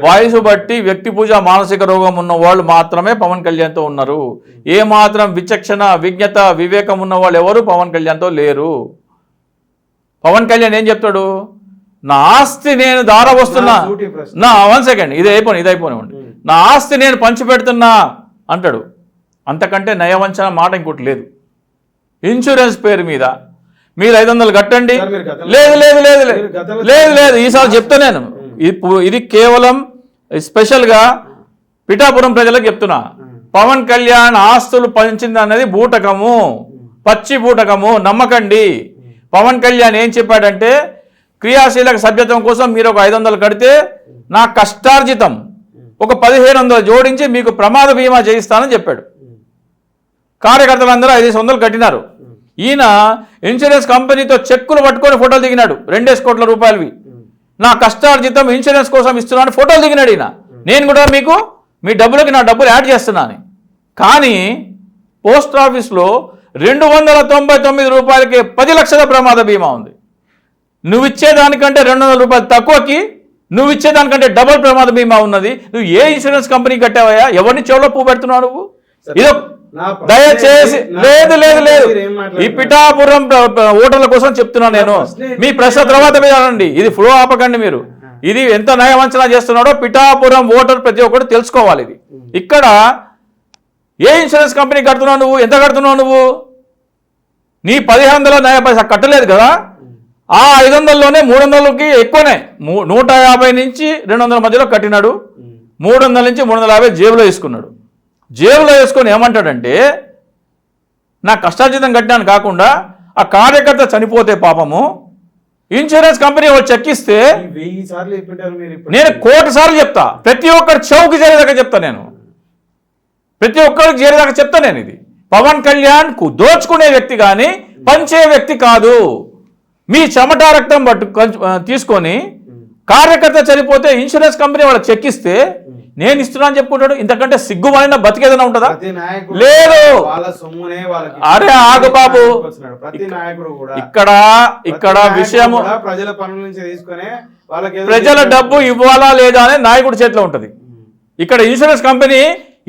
వయసు బట్టి వ్యక్తి పూజ మానసిక రోగం ఉన్న వాళ్ళు మాత్రమే పవన్ కళ్యాణ్తో ఉన్నారు. ఏ మాత్రం విచక్షణ, విజ్ఞత, వివేకం ఉన్న వాళ్ళు ఎవరు పవన్ కళ్యాణ్తో లేరు. పవన్ కళ్యాణ్ ఏం చెప్తాడు? నా ఆస్తి నేను దారవస్తున్నా, 1 సెకండ్, ఇది అయిపోనివ్వండి, నా ఆస్తి నేను పంచిపెడుతున్నా అంటాడు. అంతకంటే నయవంచన మాట ఇంకోటి లేదు. ఇన్సూరెన్స్ పేరు మీద మీరు 500 కట్టండి, లేదు లేదు లేదు లేదు లేదు ఈసారి చెప్తా నేను, ఇది కేవలం స్పెషల్గా పిఠాపురం ప్రజలకు చెప్తున్నా. పవన్ కళ్యాణ్ ఆస్తులు పంచింది అన్నది బూటకము, పచ్చి బూటకము, నమ్మకండి. పవన్ కళ్యాణ్ ఏం చెప్పాడంటే క్రియాశీలక సభ్యత్వం కోసం మీరు ఒక 500 కడితే నా కష్టార్జితం ఒక 1500 జోడించి మీకు ప్రమాద బీమా చేయిస్తానని చెప్పాడు. కార్యకర్తలందరూ 500 కట్టినారు. ఈయన ఇన్సూరెన్స్ కంపెనీతో చెక్కులు పట్టుకొని ఫోటోలు దిగినాడు, 2 కోట్ల రూపాయలవి. నా కష్టార్జితం ఇన్సూరెన్స్ కోసం ఇస్తున్నాను ఫోటోలు దిగినాడు ఈయన. నేను కూడా మీకు మీ డబ్బులకి నా డబ్బులు యాడ్ చేస్తున్నాను. కానీ పోస్ట్ ఆఫీస్లో 299 రూపాయలకి 10 లక్షల ప్రమాద బీమా ఉంది. నువ్వు ఇచ్చేదానికంటే 200 రూపాయలు తక్కువకి నువ్వు ఇచ్చేదానికంటే డబుల్ ప్రమాద బీమా ఉన్నది. నువ్వు ఏ ఇన్సూరెన్స్ కంపెనీ కట్టావయ్యా? ఎవరిని చెవులో పువ్వు పెడుతున్నావు నువ్వు? ఇదో దయచేసి లేదు లేదు లేదు, ఈ పిఠాపురం ఓటర్ల కోసం చెప్తున్నా నేను. మీ ప్రశ్న తర్వాత మీద అనండి, ఇది ఫ్లో ఆపకండి మీరు. ఇది ఎంత నయవంచన చేస్తున్నాడో పిఠాపురం ఓటర్ ప్రతి ఒక్కరు తెలుసుకోవాలి. ఇది ఇక్కడ ఏ ఇన్సూరెన్స్ కంపెనీ కడుతున్నావు నువ్వు? ఎంత కడుతున్నావు నువ్వు? నీ 1500 నయ పైసా కట్టలేదు కదా. ఆ 500లోనే 300కి ఎక్కువనే 150 నుంచి 200 మధ్యలో కట్టినాడు. 300 నుంచి 350 జేబులో వేసుకున్నాడు. జేబులో వేసుకొని ఏమంటాడంటే నా కష్టార్జితం కట్టినాను కాకుండా ఆ కార్యకర్త చనిపోతే పాపము ఇన్సూరెన్స్ కంపెనీ వాళ్ళు చెక్కిస్తే 1000 సార్లు చెప్పారు మీరు. నేను 1,000 సార్లు చెప్తా, ప్రతి ఒక్కరి చౌకి చేరేదాకా చెప్తా నేను, ప్రతి ఒక్కరికి చేరేదాకా చెప్తా నేను. ఇది పవన్ కళ్యాణ్ దోచుకునే వ్యక్తి కానీ పంచే వ్యక్తి కాదు. మీ చెమట రక్తం తీసుకొని కార్యకర్త చనిపోతే ఇన్సూరెన్స్ కంపెనీ వాళ్ళకి చెక్కిస్తే నేను ఇస్తున్నా అని చెప్పుకుంటాడు. ఇంతకంటే సిగ్గుమాలిన బతికేదైనా ఉంటుందా? లేదు. అరే ఆగు బాబు, ఇక్కడ విషయము ప్రజల పనుల నుంచి తీసుకునే ప్రజల డబ్బు ఇవ్వాలా లేదా అనే నాయకుడి చేతిలో ఉంటుంది. ఇక్కడ ఇన్సూరెన్స్ కంపెనీ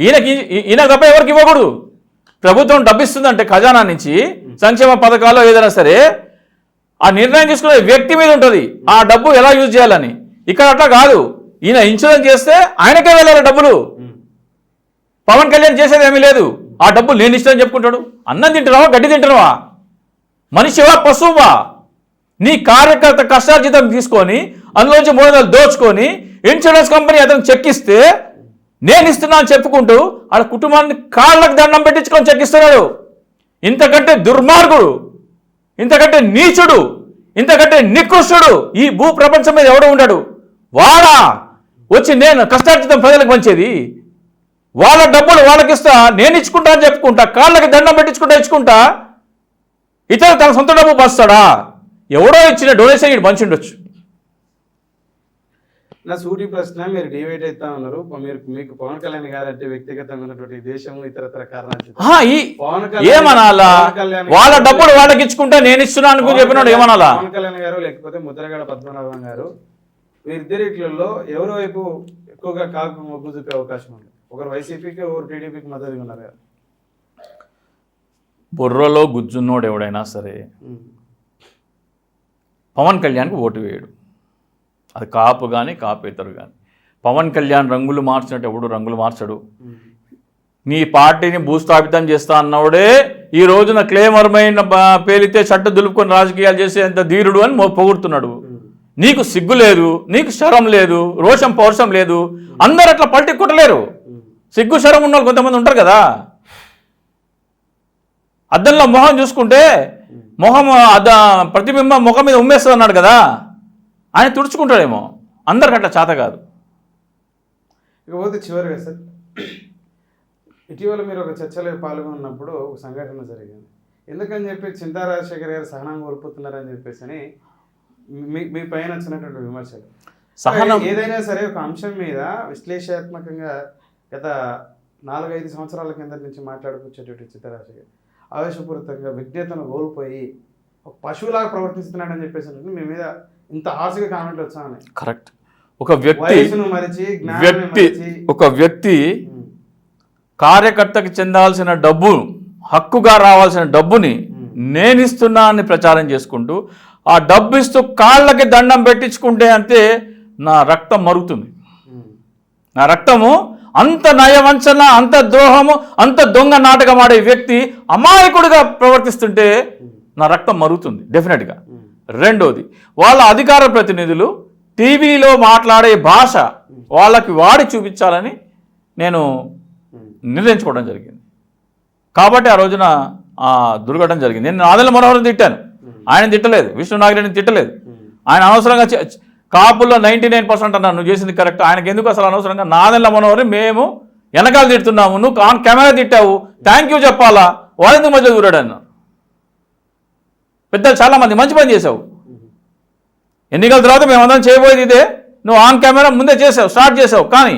ఈయన తప్ప ఎవరికి ఇవ్వకూడదు. ప్రభుత్వం డబ్బు ఇస్తుందంటే ఖజానా నుంచి సంక్షేమ పథకాలు ఏదైనా సరే ఆ నిర్ణయం తీసుకునే వ్యక్తి మీద ఉంటుంది ఆ డబ్బు ఎలా యూజ్ చేయాలని. ఇక్కడ అట్లా కాదు. ఈయన ఇన్సూరెన్స్ చేస్తే ఆయనకే వెళ్ళాలి డబ్బులు. పవన్ కళ్యాణ్ చేసేది ఏమీ లేదు. ఆ డబ్బులు నేను ఇష్టం చెప్పుకుంటాడు. అన్నం తింటున్నావా, గడ్డి తింటున్నావా, మనిషివా, పశువువా? నీ కార్యకర్త కష్టార్జితం తీసుకొని అందులోంచి 300 దోచుకొని ఇన్సూరెన్స్ కంపెనీ అతను చెక్కిస్తే నేను ఇస్తున్నా అని చెప్పుకుంటూ ఆ కుటుంబాన్ని కాళ్ళకు దండం పెట్టించుకొని చెక్కిస్తున్నాడు. ఇంతకంటే దుర్మార్గుడు, ఇంతకంటే నీచుడు, ఇంతకంటే నికృష్టుడు ఈ భూ ప్రపంచం మీద ఎవడో ఉంటాడు? వాడా వచ్చి నేను కష్టార్జితం ప్రజలకు పంచేది? వాళ్ళ డబ్బులు వాళ్ళకి ఇస్తా, నేను ఇచ్చుకుంటా అని చెప్పుకుంటా, కాళ్ళకి దండం పెట్టించుకుంటా ఇచ్చుకుంటా, ఇతను తన సొంత డబ్బు పంచుతాడా? ఎవడో ఇచ్చిన డొనేషన్ ఇటు పంచి ఉండొచ్చు. నా సూటి ప్రశ్న, మీరు డివైడ్ అవుతా ఉన్నారు, మీకు పవన్ కళ్యాణ్ గారు అంటే వ్యక్తిగతమైనటువంటి దేశం ఇతరతర కారణాలు పవన్ ఏమనాలా? వాళ్ళ డబ్బులు వాళ్ళకి ఇచ్చుకుంటే నేను ఇస్తున్నాను చెప్పినాడు ఏమనాలా? పవన్ కళ్యాణ్ గారు లేకపోతే ముద్రగడ పద్మనాభం గారు, వీరిద్దరిలో ఎవరి వైపు ఎక్కువగా కాపు మొగ్గు చూపే అవకాశం ఉంది? ఒకరు వైసీపీకి, ఒకరు టీడీపీకి మద్దతుగా ఉన్నారు కదా. బుర్రలో గుజ్జున్నోడు ఎవడైనా సరే పవన్ కళ్యాణ్కి ఓటు వేయడు. అది కాపు కానీ కాపేతరు కానీ. పవన్ కళ్యాణ్ రంగులు మార్చినట్టు ఎవడు రంగులు మార్చడు. నీ పార్టీని భూస్థాపితం చేస్తా అన్నవాడే ఈ రోజున క్లేమర్మైన పేలితే చట్ట దులుపుకొని రాజకీయాలు చేసేంత ధీరుడు అని పొగుడుతున్నాడు. నీకు సిగ్గు లేదు, నీకు శరం లేదు, రోషం పౌరుషం లేదు. అందరు అట్లా పల్టీ కొట్టలేరు. సిగ్గు శరం ఉన్న వాళ్ళు కొంతమంది ఉంటారు కదా. అద్దంలో మొహం చూసుకుంటే మొహం ప్రతిబింబం ముఖం మీద ఉమ్మేస్తుంది అన్నాడు కదా, ఆయన తుడుచుకుంటాడేమో. అందరికి అట్లా చేత కాదు. ఇకపోతే చివరిగా సార్, ఇటీవల మీరు ఒక చర్చలో పాల్గొన్నప్పుడు ఒక సంఘటన జరిగింది. ఎందుకని చెప్పి చింతా రాజశేఖర్ గారు సహనం కోల్పోతున్నారని చెప్పేసి అని మీ పైన వచ్చినటువంటి విమర్శలు. సహనం ఏదైనా సరే ఒక అంశం మీద విశ్లేషణాత్మకంగా గత 4-5 సంవత్సరాల కింద నుంచి మాట్లాడుకొచ్చేటువంటి చింతా రాజశేఖర్ ఆవేశపూరితంగా విజ్ఞతను కోల్పోయి ఒక పశువులాగా ప్రవర్తిస్తున్నాడని చెప్పేసి మీ మీద ఇంత హార్ష్గా కామెంట్లు వచ్చామని. కరెక్ట్. ఒక వ్యక్తి కార్యకర్తకి చెందాల్సిన డబ్బు, హక్కుగా రావాల్సిన డబ్బుని నేను ఇస్తున్నా అని ప్రచారం చేసుకుంటూ ఆ డబ్బు ఇస్తూ కాళ్ళకి దండం పెట్టించుకుంటే అంతే నా రక్తం మరుగుతుంది. నా రక్తము అంత నయవంచన, అంత ద్రోహము, అంత దొంగ నాటకం ఆడే వ్యక్తి అమాయకుడిగా ప్రవర్తిస్తుంటే నా రక్తం మరుగుతుంది డెఫినెట్గా. రెండోది, వాళ్ళ అధికార ప్రతినిధులు టీవీలో మాట్లాడే భాష వాళ్ళకి వాడి చూపించాలని నేను నిర్ణయించుకోవడం జరిగింది. కాబట్టి ఆ రోజున ఆ దుర్ఘటన జరిగింది. నేను నాదెళ్ల మనోహర్ని తిట్టాను, ఆయన తిట్టలేదు. విష్ణు నాగిరెడ్డిని తిట్టలేదు. ఆయన అనవసరంగా కాపుల్లో 99% అన్నాను, నువ్వు చేసింది కరెక్ట్. ఆయనకి ఎందుకు అసలు అనవసరంగా నాదెళ్ల మనోహర్ని మేము వెనకాల తిడుతున్నాము, నువ్వు ఆన్ కెమెరా తిట్టావు, థ్యాంక్ యూ చెప్పాలా, వాళ్ళెందుకు మధ్యలో దూరాడు అన్నారు. పెద్దలు చాలామంది మంచి పని చేసావు, ఎన్నికల తర్వాత మేమందరం చేయబోయేది ఇదే, నువ్వు ఆన్ కెమెరా ముందే చేసావు, స్టార్ట్ చేసావు. కానీ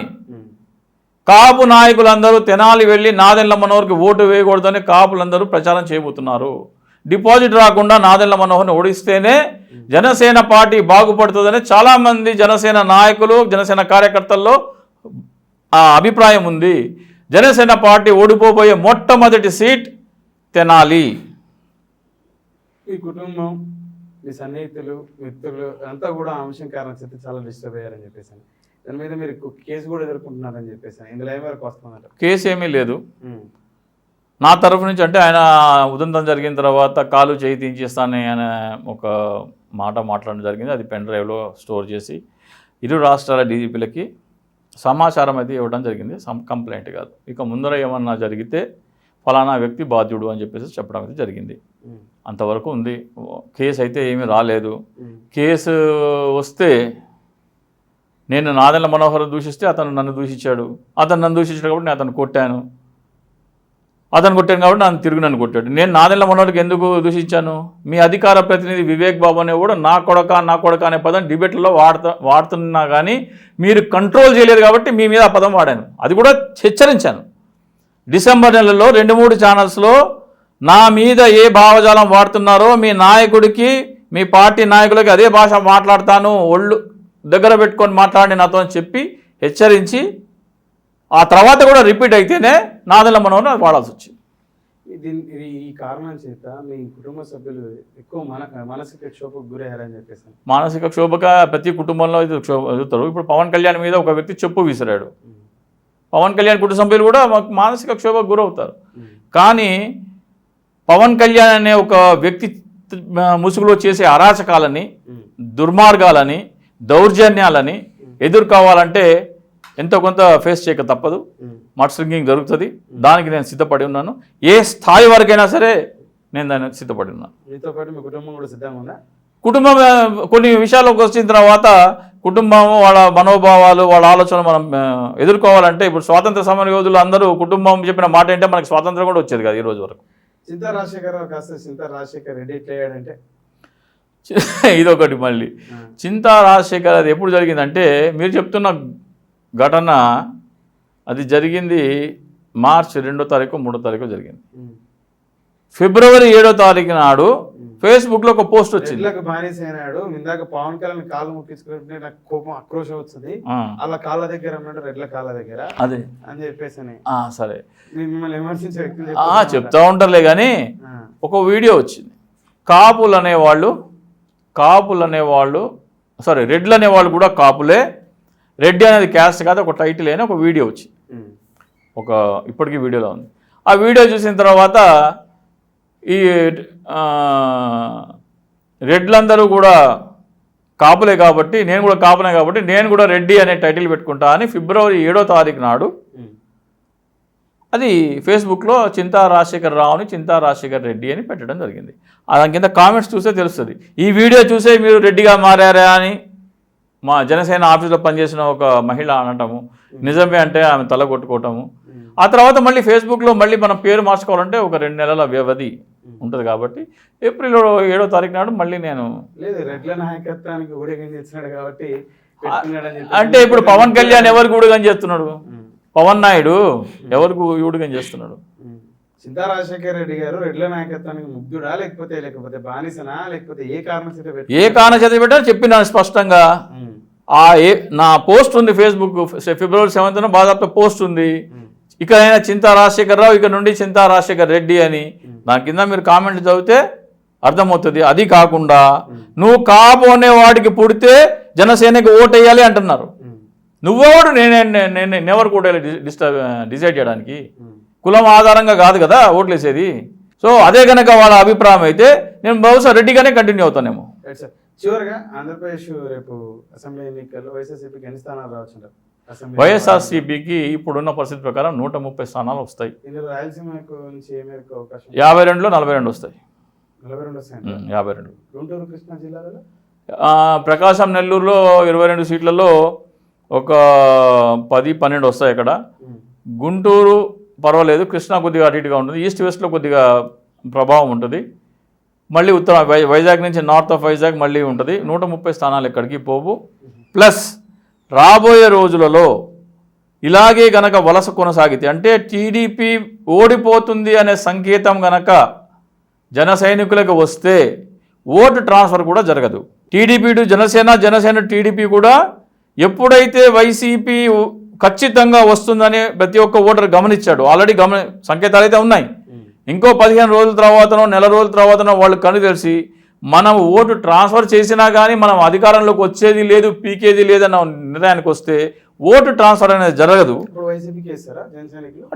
కాపు నాయకులందరూ తెనాలి వెళ్ళి నాదెళ్ల మనోహర్కి ఓటు వేయకూడదని కాపులందరూ ప్రచారం చేయబోతున్నారు. డిపాజిట్ రాకుండా నాదెళ్ల మనోహర్ని ఓడిస్తేనే జనసేన పార్టీ బాగుపడుతుందని చాలామంది జనసేన నాయకులు, జనసేన కార్యకర్తల్లో ఆ అభిప్రాయం ఉంది. జనసేన పార్టీ ఓడిపోబోయే మొట్టమొదటి సీట్ తెనాలి. ఈ కుటుంబం, మీ సన్నిహితులు, మిత్రులు అంతా కూడా ఆ అంశం కారణం చేస్తే చాలా డిస్టర్బ్ అయ్యారని చెప్పేసి దాని మీద మీరు కేసు కూడా ఎదుర్కొంటున్నారని చెప్పేసి ఇందులో ఏమేరకు వస్తుందంట? కేసు ఏమీ లేదు నా తరఫు నుంచి. అంటే ఆయన ఉదంతం జరిగిన తర్వాత కాలు చేయి తీయించేస్తానని ఆయన ఒక మాట మాట్లాడడం జరిగింది. అది పెన్ డ్రైవ్లో స్టోర్ చేసి ఇరు రాష్ట్రాల డీజీపీలకి సమాచారం అయితే ఇవ్వడం జరిగింది. కంప్లైంట్ కాదు. ఇక ముందర ఏమన్నా జరిగితే ఫలానా వ్యక్తి బాధ్యుడు అని చెప్పేసి చెప్పడం అయితే జరిగింది. అంతవరకు ఉంది. కేసు అయితే ఏమీ రాలేదు. కేసు వస్తే నేను నాదెళ్ల మనోహర్ దూషిస్తే అతను నన్ను దూషించాడు, అతను నన్ను దూషించాడు కాబట్టి నేను అతను కొట్టాను, అతను కొట్టాను కాబట్టి నన్ను కొట్టాడు. నేను నాదెళ్ల మనోహర్కి ఎందుకు దూషించాను? మీ అధికార ప్రతినిధి వివేక్ బాబు అనే కూడా నా కొడక అనే పదం డిబేట్లలో వాడుతున్నా కానీ మీరు కంట్రోల్ చేయలేదు కాబట్టి మీ మీద ఆ పదం వాడాను. అది కూడా హెచ్చరించాను. డిసెంబర్ నెలలో 2-3 ఛానల్స్లో నా మీద ఏ భావజాలం వాడుతున్నారో మీ నాయకుడికి, మీ పార్టీ నాయకులకి అదే భాష మాట్లాడతాను, ఒళ్ళు దగ్గర పెట్టుకొని మాట్లాడి నాతో చెప్పి హెచ్చరించి ఆ తర్వాత కూడా రిపీట్ అయితేనే నాదెళ్ల మనోహర్ వాడాల్సి వచ్చింది. ఈ కారణం చేత మీ కుటుంబ సభ్యులు ఎక్కువ మానసిక క్షోభకు గురయ్యారని చెప్పేసి. మానసిక క్షోభక ప్రతి కుటుంబంలో ఎదుగుతారు. ఇప్పుడు పవన్ కళ్యాణ్ మీద ఒక వ్యక్తి చెప్పు విసిరాడు, పవన్ కళ్యాణ్ కుటుంబ సభ్యులు కూడా మానసిక క్షోభకు గురవుతారు. కానీ పవన్ కళ్యాణ్ అనే ఒక వ్యక్తి ముసుగులో చేసే అరాచకాలని, దుర్మార్గాలని, దౌర్జన్యాలని ఎదుర్కోవాలంటే ఎంతో కొంత ఫేస్ చేయక తప్పదు. మడ్ స్ట్రింగింగ్ జరుగుతుంది. దానికి నేను సిద్ధపడి ఉన్నాను. ఏ స్థాయి వరకైనా సరే నేను దానికి సిద్ధపడి ఉన్నాను. మీతో పాటు మీ కుటుంబం కూడా సిద్ధంగా ఉందా? కుటుంబం కొన్ని విషయాలకు వచ్చిన తర్వాత కుటుంబం వాళ్ళ మనోభావాలు, వాళ్ళ ఆలోచనలు మనం ఎదుర్కోవాలంటే ఇప్పుడు స్వాతంత్ర సమర యోధులు అందరూ కుటుంబం చెప్పిన మాట ఏంటంటే మనకి స్వాతంత్రం కూడా వచ్చేది కాదు ఈ రోజు వరకు. చింతా రాజశేఖర్ కాస్త చింతా రాజశేఖర్ రెడ్డి ఎట్లా అయ్యాడంటే ఇదొకటి మళ్ళీ చింతా రాజశేఖర్ అది ఎప్పుడు జరిగిందంటే మీరు చెప్తున్న ఘటన అది జరిగింది మార్చి 2వ తారీఖు 3వ తారీఖు జరిగింది. ఫిబ్రవరి 7వ తారీఖు నాడు ఫేస్బుక్లో ఒక పోస్ట్ వచ్చింది. బానిస అయినాడు ఇందాక పవన్ కళ్యాణ్ కాళ్ళు ముట్టించుకుంటే నాకు కోపం ఆక్రోషం వచ్చింది అలా కాళ్ళ దగ్గర అన్నాడు రెడ్ల కాళ్ళ దగ్గర అదే అని చెప్పేసి సరే మిమ్మల్ని విమర్శించే వ్యక్తులు చెప్తా ఉంటారులే కానీ ఒక వీడియో వచ్చింది. కాపులు అనేవాళ్ళు సారీ రెడ్లు అనేవాళ్ళు కూడా కాపులే, రెడ్డి అనేది క్యాస్ట్ కాదు ఒక టైటిల్ అయినా ఒక వీడియో వచ్చింది. ఒక ఇప్పటికీ వీడియోలో ఉంది. ఆ వీడియో చూసిన తర్వాత ఈ రెడ్లందరూ కూడా కాపులే కాబట్టి నేను కూడా కాపులే కాబట్టి నేను కూడా రెడ్డి అనే టైటిల్ పెట్టుకుంటా అని ఫిబ్రవరి 7వ తారీఖు నాడు అది ఫేస్బుక్లో చింతా రాజశేఖర్ రావుని చింతా రాజశేఖర్ రెడ్డి అని పెట్టడం జరిగింది. దాని కింద కామెంట్స్ చూస్తే తెలుస్తుంది. ఈ వీడియో చూసే మీరు రెడ్డిగా మారారా అని మా జనసేన ఆఫీసులో పనిచేసిన ఒక మహిళ అనటము, నిజమే అంటే ఆమె తల కొట్టుకోవటము. ఆ తర్వాత మళ్ళీ ఫేస్బుక్లో మళ్ళీ మనం పేరు మార్చుకోవాలంటే ఒక 2 నెలల వ్యవధి ఉంటుంది కాబట్టి ఏప్రిల్ 7వ తారీఖు నాడు మళ్ళీ నేను రెడ్ల నాయకత్వానికి ఊడిగం చేస్తున్నాడు కాబట్టి అంటే ఇప్పుడు పవన్ కళ్యాణ్ ఎవరికి ఊడిగం చేస్తున్నాడు? పవన్ నాయుడు ఎవరికి ఊడిగం చేస్తున్నాడు? చింతా రాజశేఖర్ రెడ్డి గారు రెడ్ల నాయకత్వానికి ముగ్ధుడా లేకపోతే బానిసనా లేకపోతే ఏ కారణం చేత పెట్టా చెప్పినాను స్పష్టంగా. నా పోస్ట్ ఉంది ఫేస్బుక్ ఫిబ్రవరి 7వ బాధాప్త పోస్ట్ ఉంది. ఇకనైనా చింతా రాజశేఖర్ రావు ఇక నుండి చింతా రాజశేఖర్ రెడ్డి అని దాని కింద మీరు కామెంట్లు చదివితే అర్థమవుతుంది. అది కాకుండా నువ్వు కాపు అనే వాడికి పుడితే జనసేనకి ఓటేయాలి అంటున్నారు. నువ్వెవడు నేనెవరికి ఓటేయాలి డిసైడ్ చేయడానికి? కులం ఆధారంగా కాదు కదా ఓట్లు వేసేది. సో అదే కనుక వాళ్ళ అభిప్రాయం అయితే నేను బహుశా రెడ్డిగానే కంటిన్యూ అవుతానేమో. చివరిగా ఆంధ్రప్రదేశ్ రేపు అసెంబ్లీ ఎన్నికల్లో వైఎస్ఆర్సీపీకి ఎన్ని స్థానాలు రావచ్చు? వైఎస్ఆర్సీపీకి ఇప్పుడున్న పరిస్థితి ప్రకారం 130 స్థానాలు వస్తాయి. రాయలసీమకు నుంచి ఏ మేరకు అవకాశం? 52లో 42 వస్తాయి. 52. గుంటూరు కృష్ణా జిల్లాలో ప్రకాశం నెల్లూరులో 22 సీట్లలో ఒక 10-12 వస్తాయి. అక్కడ గుంటూరు పర్వాలేదు, కృష్ణా కొద్దిగా అటు ఇటుగా ఉంటుంది, ఈస్ట్ వెస్ట్లో కొద్దిగా ప్రభావం ఉంటుంది. మళ్ళీ ఉత్తర వైజాగ్ నుంచి నార్త్ ఆఫ్ వైజాగ్ మళ్ళీ ఉంటుంది. 130 స్థానాలు ఎక్కడికి పోవు. ప్లస్ రాబోయే రోజులలో ఇలాగే గనక వలస కొనసాగితే అంటే టీడీపీ ఓడిపోతుంది అనే సంకేతం గనక జన సైనికులకు వస్తే ఓటు ట్రాన్స్ఫర్ కూడా జరగదు. TDP to Janasena, Janasena TDP కూడా ఎప్పుడైతే వైసీపీ ఖచ్చితంగా వస్తుందని ప్రతి ఒక్క ఓటర్ గమనించాడు. ఆల్రెడీ సంకేతాలు అయితే ఉన్నాయి. ఇంకో 15 రోజుల తర్వాతనో నెల రోజుల తర్వాతనో వాళ్ళు కను తెలిసి మనం ఓటు ట్రాన్స్ఫర్ చేసినా కానీ మనం అధికారంలోకి వచ్చేది లేదు, పీకేది లేదన్న నిర్ణయానికి వస్తే ఓటు ట్రాన్స్ఫర్ అనేది జరగదు.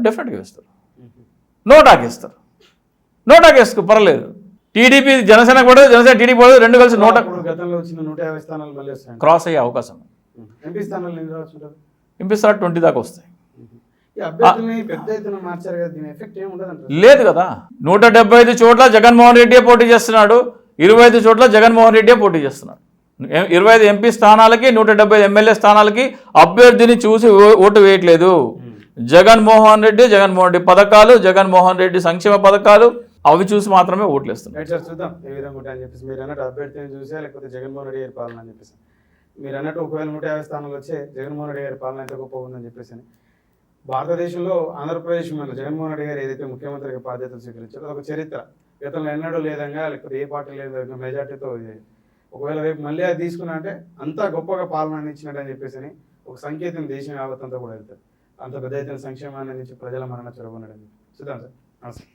డెఫినెట్గా వేస్తారు. నోటాకేస్తారు. నోటాకేస్తారు పర్లేదు. టీడీపీ జనసేన కూడా జనసేన టీడీపీ కూడా రెండు కలిసి గతంలో వచ్చిన 150 స్థానాలు మళ్ళీ క్రాస్ అయ్యే అవకాశం. ఎంపీ స్థానాలు ఎన్ని రావచ్చు? ఎంపీ స్థానాలు 20 దాకా వస్తాయి. లేదు కదా. 175 చోట్ల జగన్మోహన్ రెడ్డి పోటీ చేస్తున్నాడు, 25 చోట్ల జగన్మోహన్ రెడ్డి పోటీ చేస్తున్నాడు. 25 ఎంపీ స్థానాలకి 175 ఎమ్మెల్యే స్థానాలకి అభ్యర్థిని చూసి ఓటు వేయట్లేదు. జగన్మోహన్ రెడ్డి పథకాలు, జగన్మోహన్ రెడ్డి సంక్షేమ పథకాలు అవి చూసి మాత్రమే ఓట్లు వేస్తున్నారు. చూద్దాం ఏ విధంగా ఉంటాయని చెప్పేసి మీరు అన్నట్టు అభ్యర్థిని చూసా లేకపోతే జగన్మోహన్ రెడ్డి గారి పాలన అని చెప్పేసి మీరు అన్నట్టు ఒకవేళ 150 స్థానాలు వచ్చే జగన్మోహన్ రెడ్డి గారి పాలన ఎంత గొప్ప ఉందని చెప్పేసి భారతదేశంలో ఆంధ్రప్రదేశ్ మన జగన్మోహన్ రెడ్డి గారు ఏదైతే ముఖ్యమంత్రిగా బాధ్యతలు స్వీకరించారో అదొక చరిత్ర. గతంలో ఎన్నడూ లేదంగా లేకపోతే ఏ పార్టీ లేదు మెజార్టీతో ఒకవేళ రేపు మళ్ళీ అది తీసుకున్నా అంటే అంతా గొప్పగా పాలన అందించినట్టు అని చెప్పేసి ఒక సంకేతం దేశం యావత్తంతా కూడా వెళ్తారు. అంత పెద్ద ఎత్తున సంక్షేమాన్ని అందించి ప్రజల మరణ చొరవనడం. చూద్దాం సార్. నమస్తే.